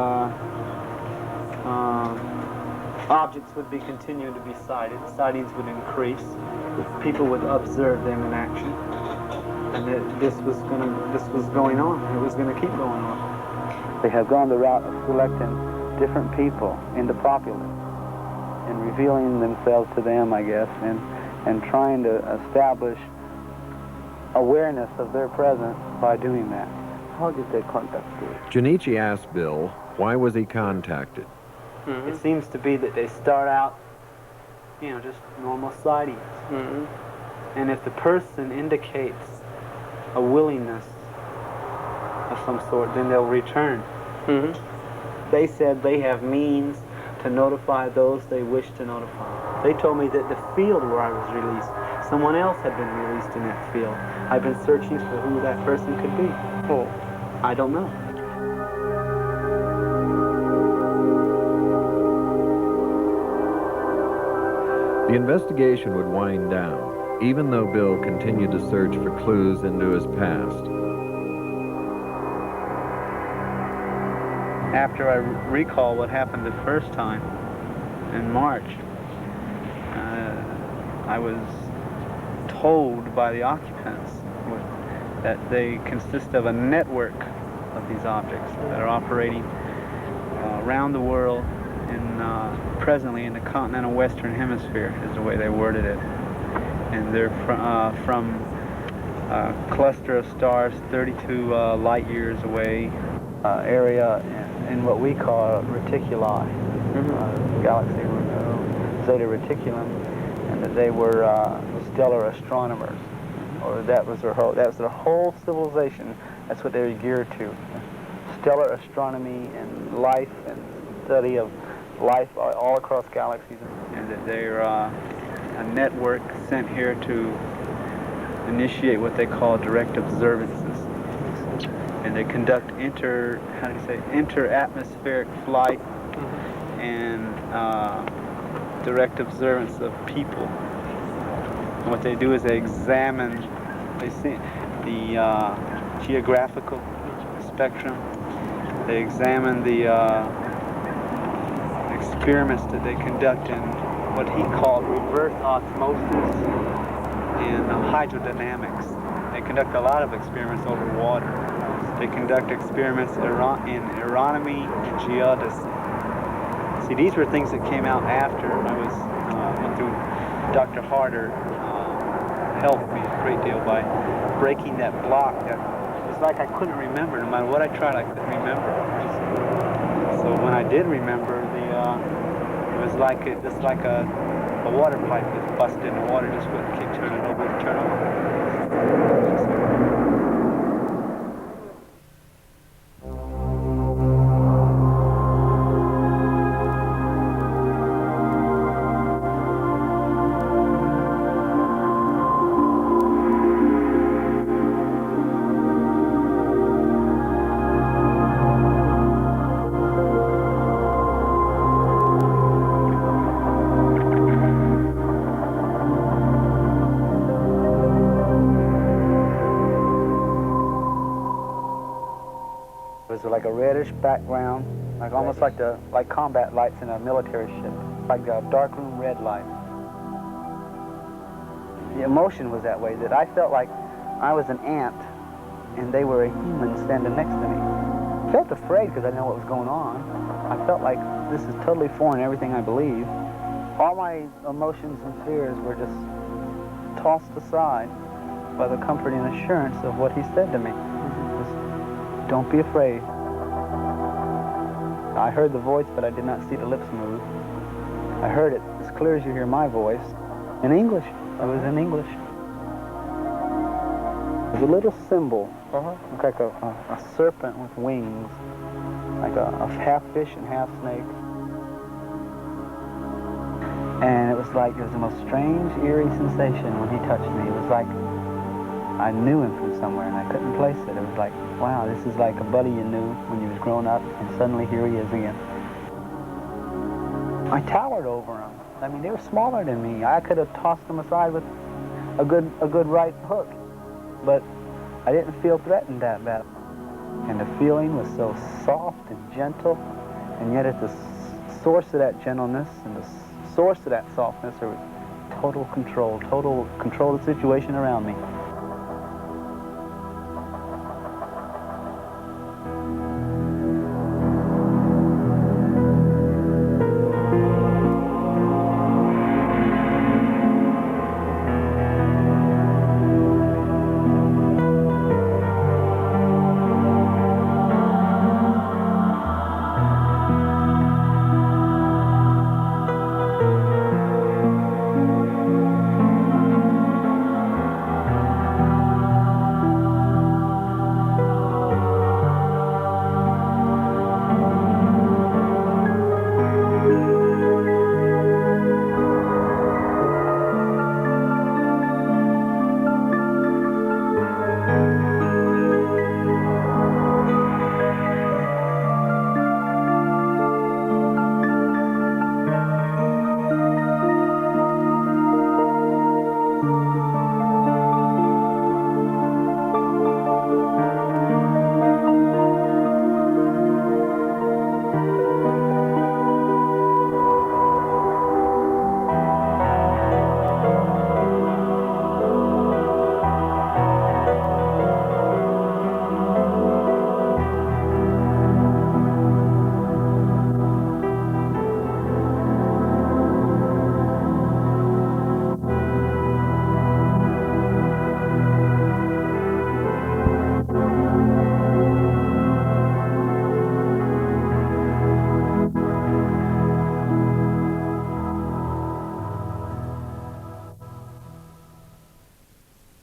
Speaker 4: objects would be continuing to be sighted. Sightings would increase. People would observe them in action, and that this was going on. It was going to keep going on. They have gone the route of selecting different people in the populace and revealing themselves to them, I guess, and trying to establish awareness of their presence by doing that.
Speaker 5: How did they contact you?
Speaker 3: Jun-Ichi asked Bill, why was he contacted?
Speaker 4: It seems to be that they start out, you know, just normal sightings. And if the person indicates a willingness of some sort, then they'll return. They said they have means to notify those they wish to notify. They told me that the field where I was released, someone else had been released in that field. I've been searching for who that person could be. Oh, I don't know.
Speaker 3: The investigation would wind down, even though Bill continued to search for clues into his past.
Speaker 4: After I recall what happened the first time in March, I was told by the occupants that they consist of a network of these objects that are operating around the world presently in the continental western hemisphere, is the way they worded it. And they're from a cluster of stars 32 light years away, area in what we call Reticuli, galaxy Zeta Reticulum, and that they were stellar astronomers, or that was their whole civilization. That's what they were geared to: stellar astronomy and life and study of life all across galaxies, and that they're a network sent here to initiate what they call direct observances. And they conduct inter-atmospheric flight and direct observance of people. And what they do is they examine, they see the geographical spectrum. They examine the experiments that they conduct in what he called reverse osmosis and hydrodynamics. They conduct a lot of experiments over water. They conduct experiments in aeronomy and geodesy. See, these were things that came out after I went through. Dr. Harder helped me a great deal by breaking that block. That it's like I couldn't remember. No matter what I tried, I couldn't remember. So when I did remember, it was like just like a water pipe that's busted in the water, just wouldn't keep turning over and turn over. Like a reddish background, like almost like combat lights in a military ship, like a darkroom red light. The emotion was that way, that I felt like I was an ant and they were a human standing next to me. I felt afraid because I didn't know what was going on. I felt like this is totally foreign to everything I believe. All my emotions and fears were just tossed aside by the comforting assurance of what he said to me. Just, don't be afraid. I heard the voice, but I did not see the lips move. I heard it as clear as you hear my voice. In English. It was in English. It was a little symbol, like a serpent with wings, like a half fish and half snake. And it was the most strange, eerie sensation when he touched me. It was like I knew him from somewhere and I couldn't place it. It was like, wow, this is like a buddy you knew when you was growing up, and suddenly here he is again. I towered over him. I mean, they were smaller than me. I could have tossed them aside with a good right hook, but I didn't feel threatened that bad. And the feeling was so soft and gentle, and yet at the source of that gentleness and the source of that softness, there was total control of the situation around me.